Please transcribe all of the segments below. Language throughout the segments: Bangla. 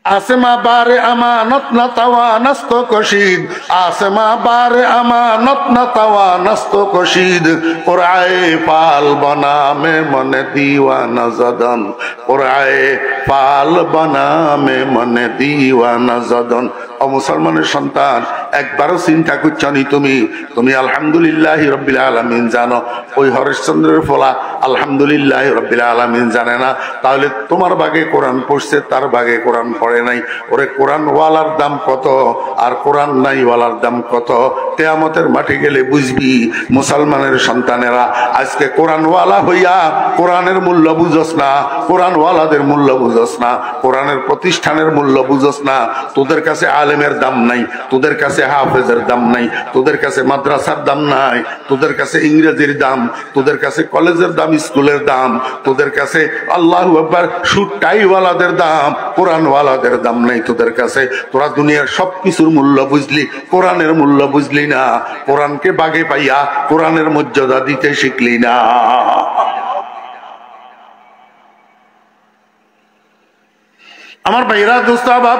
आसमा बारे अमानत न तवा नस्तो कशीद आसमा बारे अमानत न तवा नस्तो कशीद कुराए पाल बना में मन दीवाना जदन कुराए पाल बना में मन दीवाना जदन ओ मुसलमाনের সন্তান একবারও চিন্তা করছনি তুমি আলহামদুলিল্লাহ রাব্বিল আলামিন জানো ওই হরিশ্চন্দ্রের ফলা আলহামদুলিল্লাহ রাব্বিল আলামিন জানে না তাহলে তোমার ভাগে কোরআন পড়ছে তার ভাগে কোরআন পড়ে নাই ওরে কোরআন ওয়ালার দাম কত আর কোরআন নাই ওয়ালার দাম কত কিয়ামতের মাঠে গেলে বুঝবি মুসলমানের সন্তানেরা আজকে কোরআন ওয়ালা হইয়া কোরআনের মূল্য বুঝছস না কোরআন ওয়ালাদের মূল্য বুঝছস না কোরআনের প্রতিষ্ঠানের মূল্য বুঝছস না তোদের কাছে আলেমের দাম নাই তোদের কাছে হাফেজের দাম নাই তোদের কাছে মাদ্রাসার দাম নাই তোদের কাছে ইংরেজির দাম তোদের কাছে কলেজের দাম স্কুলের দাম তোদের কাছে আল্লাহু আকবার সুটাই ওয়ালাদের দাম কোরআন ওয়ালাদের দাম নাই তোদের কাছে তোরা দুনিয়ার সবকিছুর মূল্য বুঝলি কোরআনের মূল্য বুঝলি না কোরআনকে বাগে পাইয়া কোরআনের মর্যাদা দিতে শিখলি না আমার ভাইরা দোস্ত আহবাব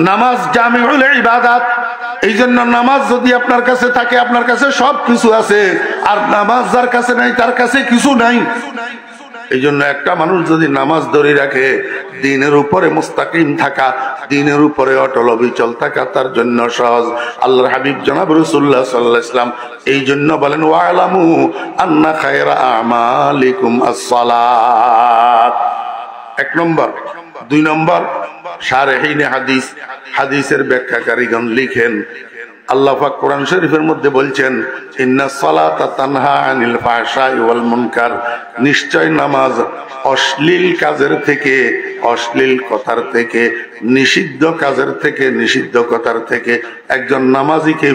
নামাজ জামিউল ইবাদাত এই জন্য নামাজ যদি আপনার কাছে থাকে আপনার কাছে সব কিছু আছে আর নামাজ যার কাছে নাই তার কাছে কিছু নাই এই জন্য একটা মানুষ যদি নামাজ ধরে রাখে দ্বীনের উপরে মুস্তাকিম থাকা দ্বীনের উপরে অটল অবিচল থাকা তার জন্য সহজ আল্লাহর হাবিব জনাব রাসূলুল্লাহ সাল্লাল্লাহু আলাইহি ওয়াসাল্লাম এই জন্য বলেন ওয়ালামু আন্না খায়রা আমালিকুম আস-সালাত এক নম্বর দুই নম্বর শারহিনে হাদিস হাদিসের ব্যাখ্যাকারীগণ লিখেন আল্লাহ পাক কোরআন শরীফের মধ্যে বলছেন ইন্নাস সালাতা তানহা আনিল ফাহশাই ওয়াল মুনকার নিশ্চয় নামাজ অশ্লীল কাজের থেকে অশ্লীল কথার থেকে নিষিদ্ধ কাজের থেকে নিষিদ্ধ কথার থেকে একজন নামাজীকে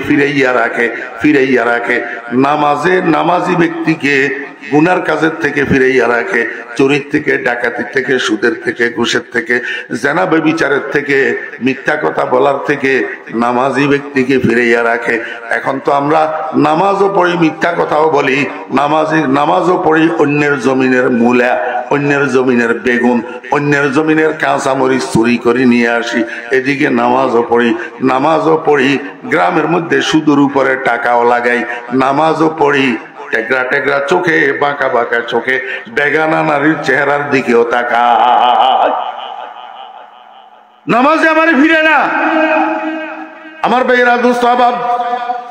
ফিরাইয়া রাখে নামাজি ব্যক্তিকে গুনার কাজের থেকে ফিরাইয়া রাখে চুরির থেকে ডাকাতি থেকে সুদের থেকে ঘুষের থেকে জেনা ব্যভিচারের থেকে মিথ্যা কথা বলার থেকে নামাজি ব্যক্তিকে ফিরাইয়া রাখে এখন তো আমরা নামাজও পড়ি মিথ্যা কথাও বলি নামাজও পড়ি অন্যের জমিনের মূলা অন্যের জমিনের বেগুন অন্যের জমিনের কাঁচামরিচ চুরি করে নিয়ে আসি এদিকে নামাজও পড়ি গ্রামের মধ্যে সুদের উপরে টাকাও লাগাই নামাজও পড়ি টেকরা টেকরা চোখে বাঁকা বাঁকা চোখে বেগানা নারীর চেহারার দিকেও তাকায় নামাজে আমার ফিরে না আমার ভাইয়েরা দোস্ত আহবাব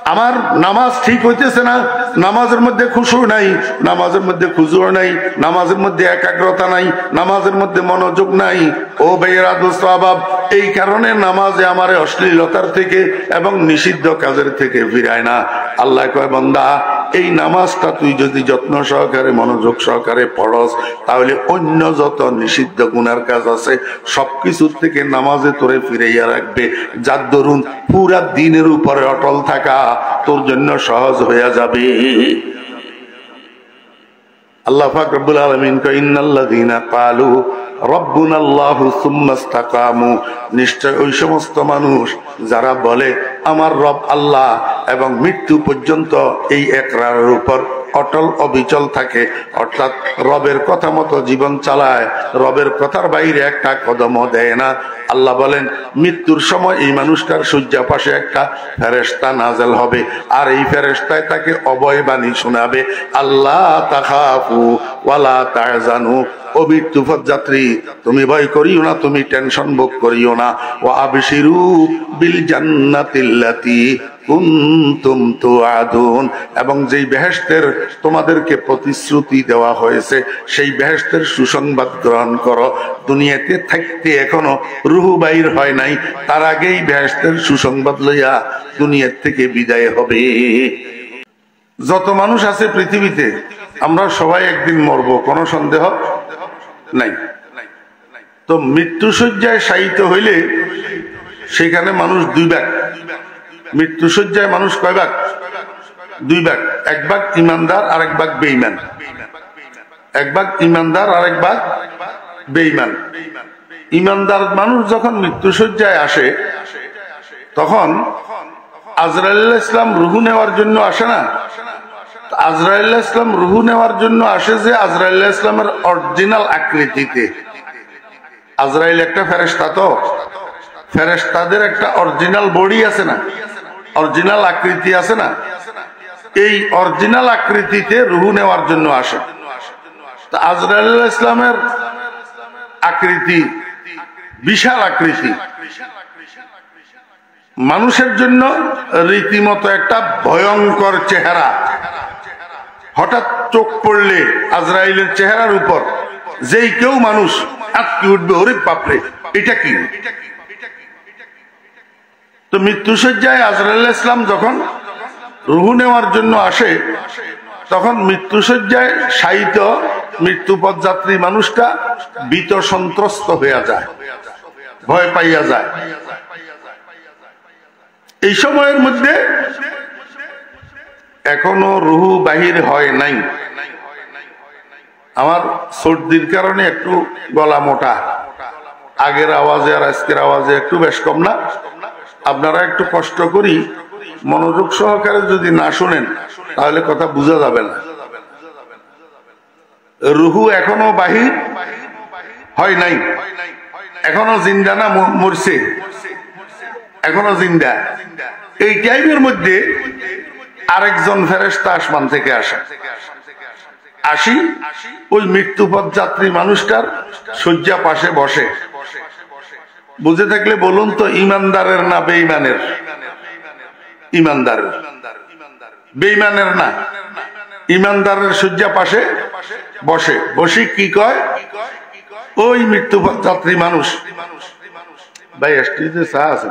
আমার নামাজ ঠিক হইতেছে না নামাজের মধ্যে খুশু নাই নামাজের মধ্যে খুজুর নাই নামাজের মধ্যে একাগ্রতা নাই নামাজের মধ্যে মনোযোগ নাই ও ভাইয়েরা দোস্ত আহবাব এই কারণে নামাজে আমার অশ্লীলতার থেকে এবং নিষিদ্ধ কাজের থেকে ফিরায় না আল্লাহ কয় বান্দা এই নামাজটা তুই যদি যত্ন সহকারে মনোযোগ সহকারে পড়স তাহলে অন্য যত নিষিদ্ধ গুনার কাজ আছে সবকিছুর থেকে নামাজে তোরে ফিরাইয়া রাখবে যার দরুন পুরা দিনের উপরে অটল থাকা তোর জন্য সহজ হয়ে যাবে আল্লাহ পাক রব্বুল আলামিন কয় ইন্নাল্লাযীনা ক্বালু রব্বুনাল্লাহু সুম্মা ইসতাকামু নিশ্চয় ওই সমস্ত মানুষ যারা বলে আমার রব আল্লাহ এবং মৃত্যু পর্যন্ত এই ইকরারের উপর অটল অবিচল থাকে অর্থাৎ রবের কথা মতো জীবন চালায় রবের কথার বাইরে একটা কদমও দেয় না আল্লাহ বলেন মৃত্যুর সময় এই মানুষটার শয্যা পাশে একটা ফেরেশতা নাযিল হবে আর এই ফেরেশতায় তাকে অভয় বাণী শোনাবে আল্লাহ তাখাফু ওয়ালা তাহজানু ও মৃত্যুপথ যাত্রী তুমি ভয় করিও না তুমি টেনশন ভোগ করিও না ওয়া আবশিরু বিল জান্নাতিল্লাতী কুনতুম তুআদুন এবং যেই বেহেশতের তোমাদেরকে প্রতিশ্রুতি দেওয়া হয়েছে সেই বেহেশতের সুসংবাদ গ্রহণ করো দুনিয়াতে থাকতে এখনো রূহ বাইর হয় নাই তার আগেই বেহেশতের সুসংবাদ লইয়া দুনিয়া থেকে বিদায় হবে যত মানুষ আছে পৃথিবীতে আমরা সবাই একদিন মরবো কোনো সন্দেহ নাই তো মৃত্যুশয্যায় শায়িত হইলে সেখানে মানুষ দুই ভাগ মৃত্যুশয্যায় মানুষ কয় ভাগ দুই ভাগ এক ভাগ ইমানদার আর এক ভাগ বেঈমান এক ভাগ ইমানদার আর এক ভাগ বেঈমান ইমানদার মানুষ যখন মৃত্যুশয্যায় আসে তখন আজরাইল আলাইহিস সালাম রূহ নেওয়ার জন্য আসে না আজরাইল আলাইহিস সালাম রূহ নেওয়ার জন্য আসে যে আজরাইল আলাইহিস সালামের অরিজিনাল আকৃতিতে আজরাইল একটা ফেরেশতা, তো ফেরেশতাদের একটা অরিজিনাল বডি আছে না, অরিজিনাল আকৃতি আছে না, এই অরিজিনাল আকৃতিতে রুহু নেওয়ার জন্য আসে। তো আজরাইল আলাইহিস সালামের আকৃতি বিশাল আকৃতি, মানুষের জন্য রীতিমতো একটা ভয়ঙ্কর চেহারা। হঠাৎ চোখ পড়লে আজরাইলের চেহারার উপর যেই কেউ মানুষ আটকে উঠবে, ওরে বাপরে এটা কি। তো মৃত্যুশয্যায় আজরাইল আলাইহিস সালাম যখন রুহু নেওয়ার জন্য আসে, তখন মৃত্যুশয্যায় শায়িত মৃত্যুপথযাত্রী মানুষটা ভীত সন্ত্রস্ত হয়ে যায়, ভয় পাইয়া যায়। এই সময়ের মধ্যে এখনো রুহু বাহির হয় নাই। আমার সর্দির কারণে একটু গলা মোটা, আগের আওয়াজে আর আজকের আওয়াজে একটু বেশ কম না? আপনারা একটু কষ্ট করি মনোযোগ সহকারে যদি না শুনেন তাহলে কথা বোঝা যাবে না। রুহু এখনো বাহির হয় নাই, এখনো জিন্দা না মরছে? এখনো জিন্দা। এই টাইমের মধ্যে আরেকজন ফেরেশতা আসমান থেকে আসি ওই মৃত্যুপথ যাত্রী মানুষটার শয্যা পাশে বসে। বুঝে থাকলে বলুন তো, ইমানদারের না বেঈমানের? ইমানদারের। বেঈমানের না, ইমানদারের শয্যা পাশে বসে। বসে কি কয়? ওই মৃত্যুপথ যাত্রী মানুষ, ভাই স্টেজে চা আছে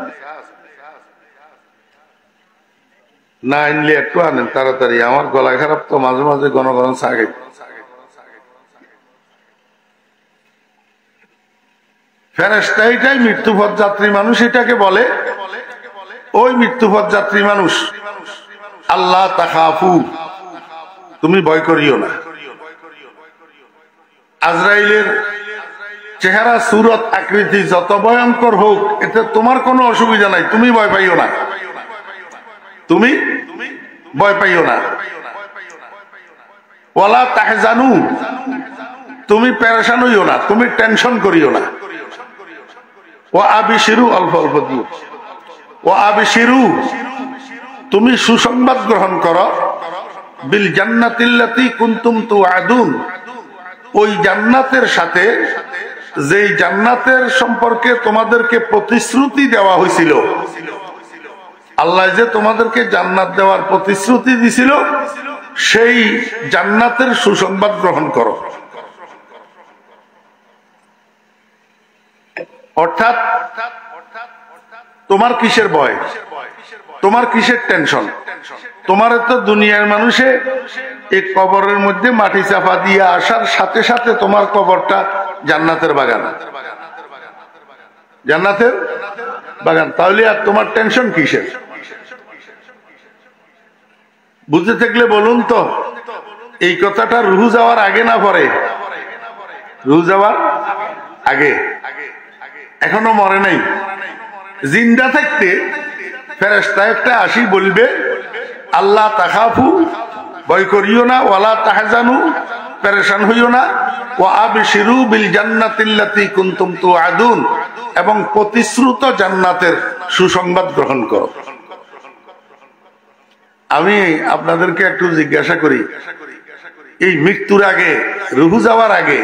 না, আনলে একটু আনেন তাড়াতাড়ি, আমার গলা খারাপ তো, মাঝে মাঝে ঘন ঘন চা খাই। ফেরেশতা এটাই মৃত্যুপথ যাত্রী মানুষ এটাকে বলে। ওই মৃত্যুপথ যাত্রী মানুষ, আল্লাহ তাখাফু, তুমি ভয় করিও না। আজরাইলের চেহারা সুরত আকৃতি যত ভয়ঙ্কর হোক, এতে তোমার কোনো অসুবিধা নাই, তুমি ভয় পাইও না, তুমি ভয় পাইও না। ওয়ালা তাহজানু, তুমি পেরেশান হইও না, তুমি টেনশন করিও না। ও আবিশিরু, অল্প অল্প দিও। ও আবিশিরু, তুমি সুসংবাদ গ্রহণ করো। বিল জান্নাতিল্লাতী কুনতুম তুআদুন, ওই জান্নাতের সাথে, যেই জান্নাতের সম্পর্কে তোমাদেরকে প্রতিশ্রুতি দেওয়া হয়েছিল। আল্লাহ যে তোমাদেরকে জান্নাত দেওয়ার প্রতিশ্রুতি দিছিল, সেই জান্নাতের সুসংবাদ গ্রহণ করো। অর্থাৎ তোমার কিসের ভয়, তোমার কিসের টেনশন? তোমার তো দুনিয়ার মানুষে এই কবরের মধ্যে মাটি চাপা দিয়ে আসার সাথে সাথে তোমার কবরটা জান্নাতের বাগান, জান্নাতের বাগান। তাহলে আর তোমার টেনশন কিসের? বুঝতে থাকলে বলুন তো, এই কথাটা রুহু যাওয়ার আগে না পরে? রুহু যাওয়ার আগে। এখনো মরে নাই। জিন্দা থাকতে ফেরেশতা একটা আসি বলবে, আল্লাহ তাখাফু, ভয় করিও না। ওয়ালা তাহজানু, পেরেশান হইও না। ওয়া আবশিরু বিল জান্নাতিল্লাতী কুনতুম তুআদুন, এবং প্রতিশ্রুত জান্নাতের সুসংবাদ গ্রহণ করো। আমি আপনাদেরকে একটু জিজ্ঞাসা করি, এই মৃত্যুর আগে, রুহু যাওয়ার আগে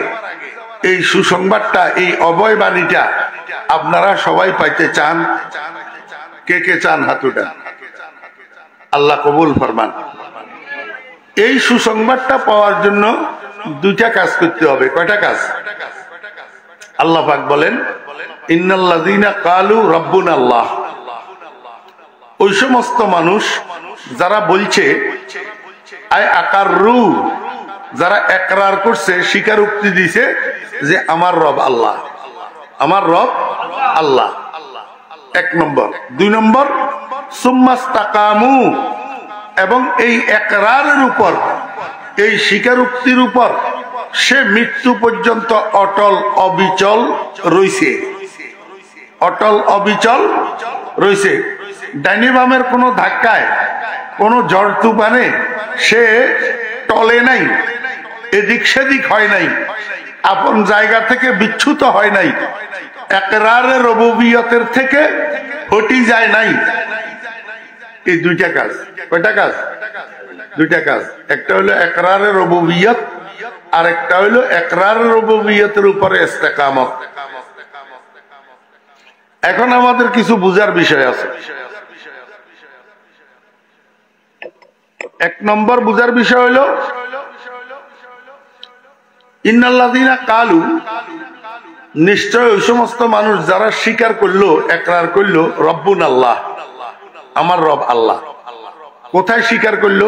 এই সুসংবাদটা, এই অভয় বাণীটা আপনারা সবাই পাইতে চান? কে কে চান হাত উঠান, আল্লাহ কবুল ফরমান। এই সুসংবাদটা পাওয়ার জন্য দুইটা কাজ করতে হবে। কয়টা কাজ? আল্লাহ পাক বলেন, ইন্নাল্লাযীনা ক্বালু রাব্বুনাল্লাহ, ওই সমস্ত মানুষ যারা বলছে, আয় আকাররু, যারা একরার করছে, স্বীকারোক্তি দিছে যে আমার রব আল্লাহ, আমার রব আল্লাহ। এক নম্বর। দুই নম্বর, সুম্মাস্তাকামু, এবং এই একরারের উপর, এই স্বীকারোক্তির উপর সে মৃত্যু পর্যন্ত অটল অবিচল রইছে, অটল অবিচল রইছে। ডাইনি বামের কোনো ধাক্কায়, কোনো ঝড় তুফানে সে টলে নাই, এদিক সেদিক হয় নাই, আপন জায়গা থেকে বিচ্যুত হয় নাই, ইকরারে রুবুবিয়তের থেকে হটি যায় নাই। এই দুইটা কাজ। কয়টা কাজ? দুইটা কাজ। একটা হলো ইকরারে রুবুবিয়ত, আর একটা হলো ইকরারে রুবুবিয়তের উপরে ইস্তেকামত। এখন আমাদের কিছু বুঝার বিষয় আছে। এক নম্বর বুঝার বিষয় হলো ইন্নাল্লাযীনা কালু, নিশ্চয় ওই সমস্ত মানুষ যারা স্বীকার করলো, ইকরার করলো, রব্বুন আল্লাহ, আমার রব আল্লাহ। কোথায় স্বীকার করলো?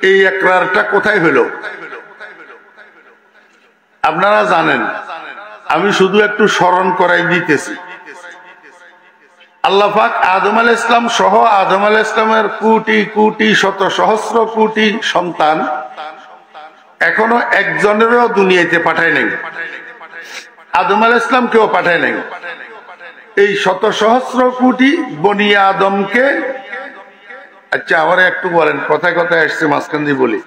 এই ইকরারটা কোথায় হলো? আপনারা জানেন, আমি শুধু একটু স্মরণ করাই দিতেছি। আল্লাহ পাক আদম আলাইহিস সালাম সহ আদম আলাইহিস সালামের কোটি কোটি শত সহস্র কোটি সন্তান এখনো একজনেরও দুনিয়াতে পাঠায় নাই। আদম আলাইহিস সালাম কেউ পাঠায় নাই। এই শত সহস্র কোটি বনি আদমকে, আচ্ছা আবার একটু বলেন, কথায় কথায় আসছে মাঝখান দিয়ে বলি,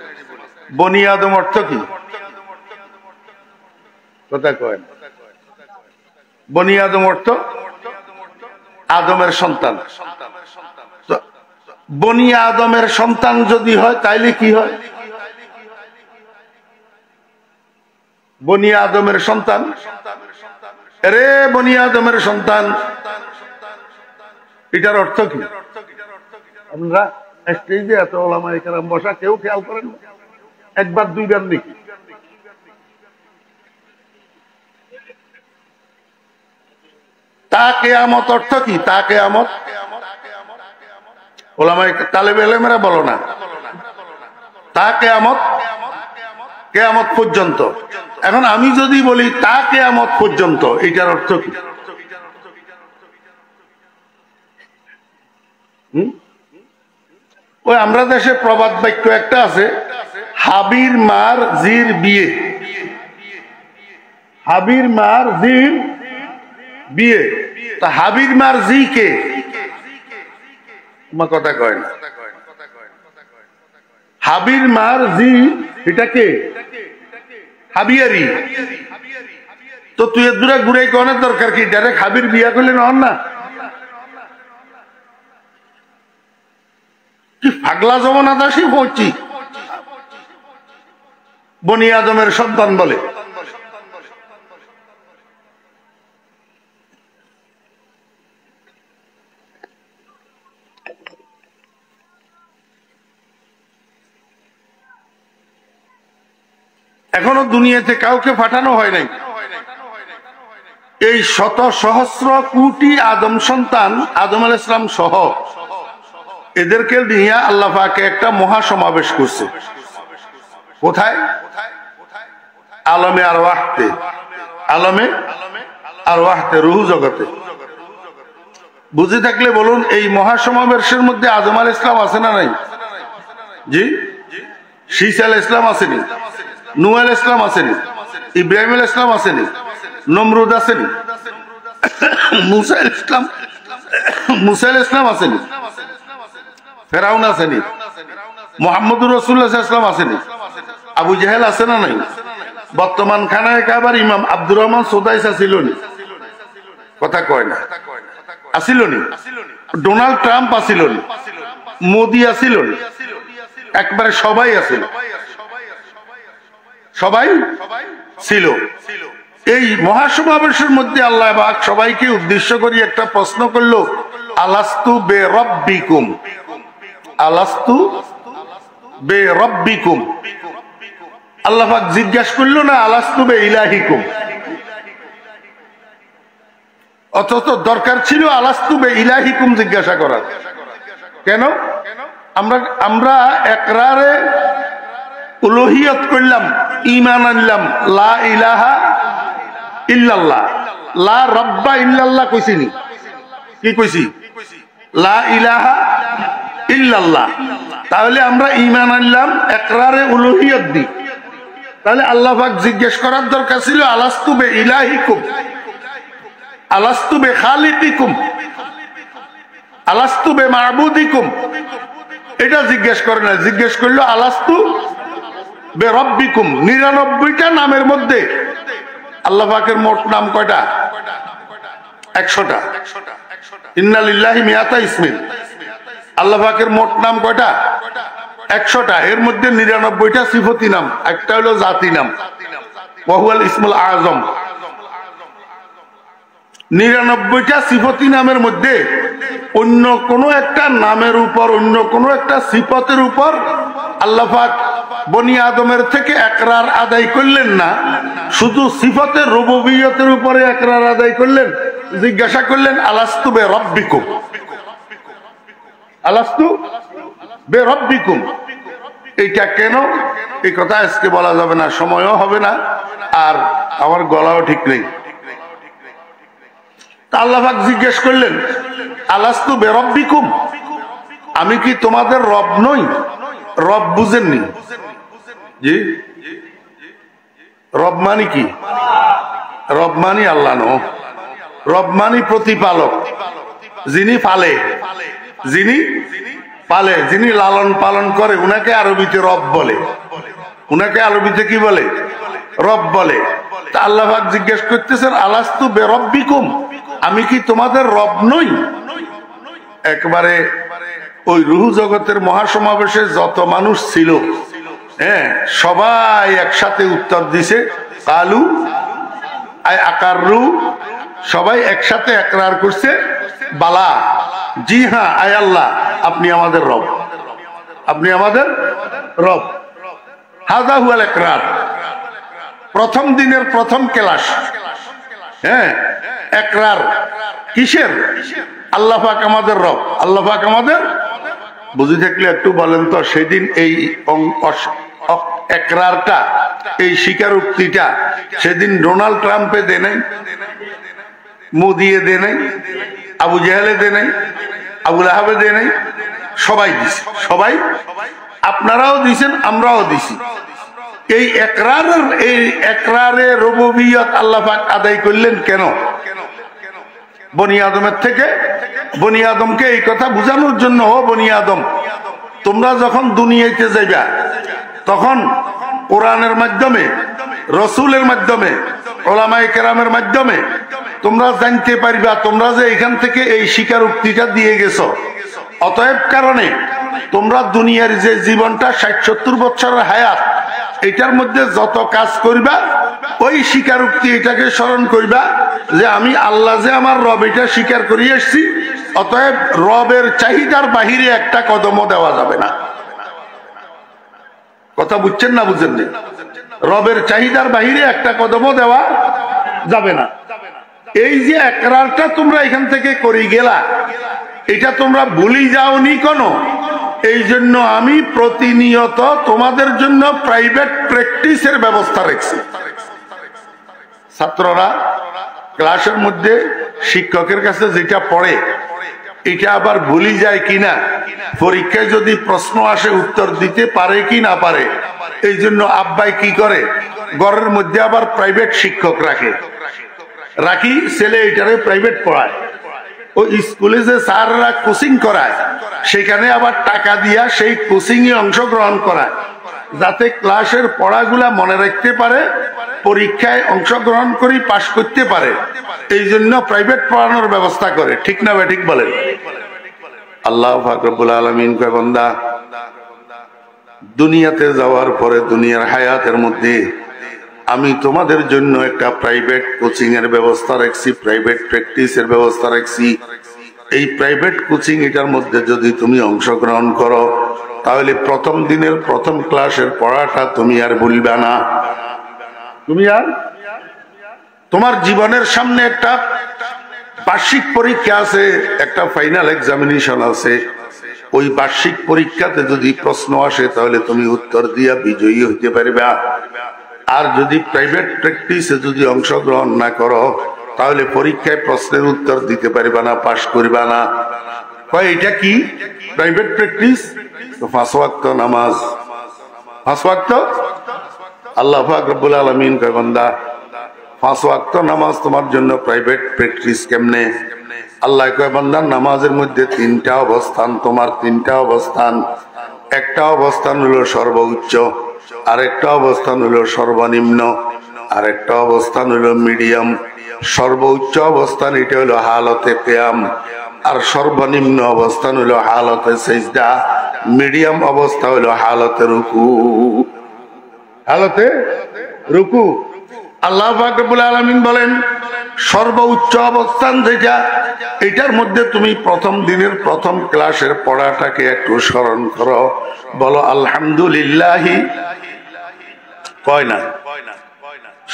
বনি আদম অর্থ কি? কথা কয়েন। বনি আদম অর্থ আদমের সন্তান। বনি আদমের সন্তান যদি হয় তাইলে কি হয়? বনি আদমের সন্তান, রে বনি আদমের সন্তান, এটার অর্থ কি? আপনারা স্টেজে এত ওলামা ইকরাম বসা, কেউ খেয়াল করেন না? একবার দুইবার দেখি। তা কিয়ামত অর্থ কি? তা কিয়ামত ওলামা তালেবে ইলমেরা বলো না। তা কিয়ামত, কিয়ামত পর্যন্ত। এখন আমি যদি বলি তা কিয়ামত পর্যন্ত, এটার অর্থ কি? ওই আমরা দেশে প্রবাদ বাক্য একটা আছে, হাবির মার জির বিয়ে। হাবির মার জির বিয়ে। তা হাবির মার জি কে? কথা কয় না। হাবির মার জি এটা কে? হাবিয়ারি। তো তুই দূরে ঘুরে কনের দরকার কি? ডাইরেক্ট হাবির বিয়া করলে নহন না? কি পাগলা জমানা দাসী পৌঁছি বনি আদমের সন্তান বলে। এখনো দুনিয়াতে কাউকে পাঠানো হয় নাই। এই শত সহস্র কোটি আদম সন্তান, আদম আলাইহিস সালাম সহ, এদেরকে নিয়ে আল্লাহ পাক একটা মহা সমাবেশ করছে। কোথায়? আলমে আরওয়াহতে। আলমে আরওয়াহতে, রূহ জগতে। বুঝে থাকলে বলুন, এই মহা সমাবেশের মধ্যে আদম আলাইহিস সালাম আছে না নাই? জি। শীস আলাইহিস সালাম আসেনি? নূহ আলাইহিস সালাম আসেনি? ইব্রাহিম আলাইহিস সালাম আসেনি? নমরুদ আসেনি? মুসা আলাইহিস সালাম আসেনি? ফেরাউন আসেনি? মুহাম্মদুর রাসূলুল্লাহ সাল্লাল্লাহু আলাইহি ওয়াসাল্লাম আসেনি? আবু জাহেল আছে না নাই? বর্তমান খানায় কাবার ইমাম আব্দুর রহমান সুদাইস আসিল নি? কথা কয় না। আসিল নি? ডোনাল্ড ট্রাম্প আসিল নি? মোদি আসিল নি? একবারে সবাই আসিল। সবাই ছিল। এই মহাসমাবেশের মধ্যে আল্লাহ পাক সবাইকে উদ্দেশ্য করে একটা প্রশ্ন করলো, আলাস্তু বে রব্বিকুম, আলাস্তু বে রব্বিকুম। আল্লাহ পাক জিজ্ঞাসা করলো না আলাস্তু বে ইলাহিকুম। অথচ দরকার ছিল আলাস্তু বে ইলাহিকুম জিজ্ঞাসা করার। কেন? আমরা ইকরারে উলুহিয়ত করলাম, ঈমান আনলাম, লা ইলাহা ইল্লাল্লাহ, লা রাব্বা ইল্লাল্লাহ কইছি নি? কি কইছি? লা ইলাহা ইল্লাল্লাহ। তাহলে আমরা ঈমান আনলাম, ইকরারে উলুহিয়ত দি। তাহলে আল্লাহ পাক জিজ্ঞেস করার দরকার ছিল আলাস্তু বে ইলাহিকুম, আলাস্তু বে খালিকিকুম, আলাস্তু বে মাবুদিকুম। এটা জিজ্ঞেস করে না, জিজ্ঞেস করলো আলাস্তু বেরব্বিকুম, 99টা নামের মধ্যে আল্লাহ পাকের মোট নাম কয়টা? 100টা। ইন্না লিল্লাহি মিয়াতা ইসমিন, আল্লাহ পাকের মোট নাম কয়টা? 100টা। এর মধ্যে 99টা সিফতি নাম, একটা হলো জাতি নাম, ওয়াহুয়াল ইসমুল আযম। 99টা সিফতি নামের মধ্যে অন্য কোন একটা নামের উপর, অন্য কোন একটা সিফতের উপর আল্লাহ পাক বনি আদমের থেকে একরার আদায় করলেন না, শুধু সিফতের রুবুবিয়তের উপরে একরার আদায় করলেন। জিজ্ঞাসা করলেন আলাস্তু বিরব্বিকুম, আলাস্তু বিরব্বিকুম। এইটা কেন? এই কথা আজকে বলা যাবে না, সময়ও হবে না, আর আমার গলাও ঠিক নেই। আল্লাহ পাক জিজ্ঞেস করলেন আলাস্তু বিরব্বিকুম, আমি কি তোমাদের রব নই? রব বুঝেননি? জি, রব মানি কি? রব মানি আল্লাহ নো, রব মানি প্রতিপালক, যিনি পালে, যিনি পালে, যিনি লালন পালন করে, উনাকে আরবিতে রব বলে। উনাকে আরবিতে কি বলে? রব বলে। তা আল্লাহ পাক জিজ্ঞেস করতেছেন আলাস্তু বিরব্বিকুম, আমি কি তোমাদের রব নই? একবারে ওই রুহ জগতের মহাসমাবেশে যত মানুষ ছিল, হ্যাঁ, সবাই একসাথে উত্তর দিছে কালু আকাররু, সবাই একসাথে একরার করছে বালা, জি হ্যাঁ, আয় আল্লাহ আপনি আমাদের রব, আপনি আমাদের রব। হাযা হুয়াল ইকরার। প্রথম দিনের প্রথম ক্লাস, হ্যাঁ, একরার কিসের? আল্লাহ পাক আমাদের রব, আল্লাহ পাক আমাদের। বুঝে থাকলে একটু বলেন তো, সেদিন এই একরারটা, এই স্বীকারোক্তিটা সেদিন ডোনাল্ড ট্রাম্পে দে নাই, মোদিয়ে দে নাই, আবু জাহেলে দে নাই, আবুল আহাবে দে নাই, সবাই দিছে, সবাই। আপনারাও দিছেন, আমরাও দিছি। এই একরারে রুবুবিয়ত আল্লাহ পাক আদায় করলেন কেন? বনি আদমের থেকে, বনি আদমকে এই কথা বুঝানোর জন্য, ও বনি আদম, তোমরা যখন দুনিয়াতে যাইবা তখন কোরআনের মাধ্যমে, রসুলের মাধ্যমে, ওলামায়ে কেরামের মাধ্যমে তোমরা জানতে পারবা তোমরা যে এখান থেকে এই স্বীকারোক্তিটা দিয়ে গেছো। অতএব কারণে তোমরা দুনিয়ার যে জীবনটা 60-70 বছরের হায়াত, এটার মধ্যে যত কাজ করবা ওই স্বীকারোক্তি এটাকে স্মরণ করবা যে আমি আল্লাহ যে আমার রব, এটা স্বীকার করে এসছি। অতএব রবের চাহিদার বাহিরে একটা কদমও দেওয়া যাবে না। কথা বুঝছেন না বুঝেন না? রবের চাহিদার বাহিরে একটা কদমও দেওয়া যাবে না। এই যে একরারটা তোমরা এখান থেকে করে গেলা, এটা তোমরা ভুলি যাওনি কোনো। এই জন্য আমি প্রতিনিয়ত তোমাদের জন্য প্রাইভেট প্র্যাকটিসের ব্যবস্থা রাখছি। ছাত্ররা ক্লাসের মধ্যে শিক্ষকের কাছে যেটা পড়ে এটা আবার ভুলি যায় কিনা, পরীক্ষায় যদি প্রশ্ন আসে উত্তর দিতে পারে কি না পারে, এই জন্য আব্বাই কি করে, ঘরের মধ্যে আবার প্রাইভেট শিক্ষক রাখি, ছেলে এটারে প্রাইভেট পড়ায়। ওই স্কুলে যে স্যাররা কোচিং করায়, সেখানে আবার টাকা দিয়া সেই কোচিং এ অংশগ্রহণ করায়, যাতে ক্লাসের পড়াগুলা মনে রাখতে পারে, পরীক্ষায় অংশগ্রহণ করে পাশ করতে পারে। এই জন্য প্রাইভেট পড়ানোর ব্যবস্থা করে। ঠিক না ভাই? ঠিক বলেন। আল্লাহ পাক রব্বুল আলামিন কয়, বান্দা, দুনিয়াতে যাওয়ার পরে দুনিয়ার হায়াতের মধ্যে আমি তোমাদের জন্য একটা প্রাইভেট কোচিং এর ব্যবস্থা রাখছি, প্রাইভেট প্র্যাকটিসের ব্যবস্থা রাখছি। এই প্রাইভেট কোচিং এটার মধ্যে যদি তুমি অংশগ্রহণ করো, তাহলে প্রথম দিনের প্রথম ক্লাসের পড়াটা তুমি আর ভুলবে না। তুমি আর, তোমার জীবনের সামনে একটা বার্ষিক পরীক্ষা আছে, একটা ফাইনাল এক্সামিনেশন আছে। ওই বার্ষিক পরীক্ষাতে যদি প্রশ্ন আসে তাহলে তুমি উত্তর দিয়া বিজয়ী হইতে পারবে। আর যদি প্রাইভেট প্র্যাকটিসে যদি অংশগ্রহণ না করো, তাহলে পরীক্ষায় প্রশ্নের উত্তর দিতে পারবে না, পাশ করবে না। এটা কি প্রাইভেট প্র্যাকটিস? 5 ওয়াক্ত নামাজ, 5 ওয়াক্ত। আল্লাহ পাক রব্বুল আলামিন কয়, বান্দা, 5 ওয়াক্ত নামাজ তোমার জন্য প্রাইভেট প্র্যাকটিস কেমনে? আল্লাহ কয়, বান্দা, নামাজের মধ্যে 3টা অবস্থান, তোমার 3টা অবস্থান। একটা অবস্থান হলো সর্বোচ্চ, আরেকটা অবস্থান হলো সর্বনিম্ন, আরেকটা অবস্থান হলো মিডিয়াম। সর্বোচ্চ অবস্থান এটা হলো হালতে কিয়াম, আর সর্বনিম্ন অবস্থান হলো হালতে সিজদা, মিডিয়াম অবস্থা হলো হালতে রুকু। হালতে রুকু। আল্লাহ পাক রব্বুল আলামিন বলেন সর্বোচ্চ অবস্থান যেটা, এটার মধ্যে তুমি প্রথম দিনের প্রথম ক্লাসের পড়াটাকে একটু স্মরণ করো, বলো আলহামদুলিল্লাহি। কয় না?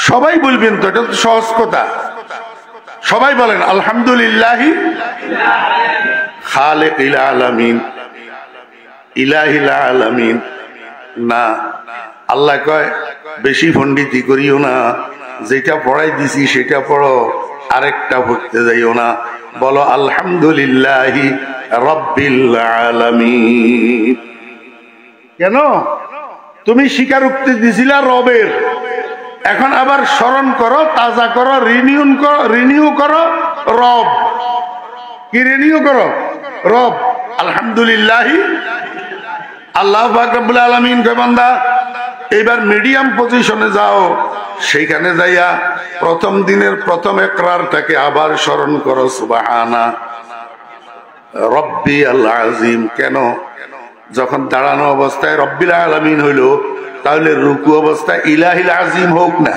সবাই বলবেন তো, এটা তো সহজ কথা। সবাই বলেন আলহামদুলিল্লাহি খালিকিল আলামিন ইলাহিল আলামিন। না, আল্লাহ কয় বেশি পণ্ডিতি করিও না, যেটা পড়াই দিছি সেটা পড়ো, আরেকটা পড়তে যাইও না। বলো আলহামদুলিল্লাহি রাব্বিল আলামিন। কেন? তুমি স্বীকারোক্তি দিছিলা রবের, এখন আবার স্মরণ করো, তাজা করো, রিনিউ করো রব। কি রিনিউ করো? রব। আলহামদুলিল্লাহি। আল্লাহ পাক রব্বুল আলামিন কয় বান্দা এবার মিডিয়াম পজিশনে যাও, সেইখানে যাইয়া প্রথম দিনের প্রথম ইকরারটাকে আবার স্মরণ করো, সুবহানা রব্বিয়াল আযীম। কেন? যখন দাঁড়ানো অবস্থায় রব্বিল আলামিন হইল, তাহলে রুকু অবস্থায় ইলাহিল আযীম হোক না?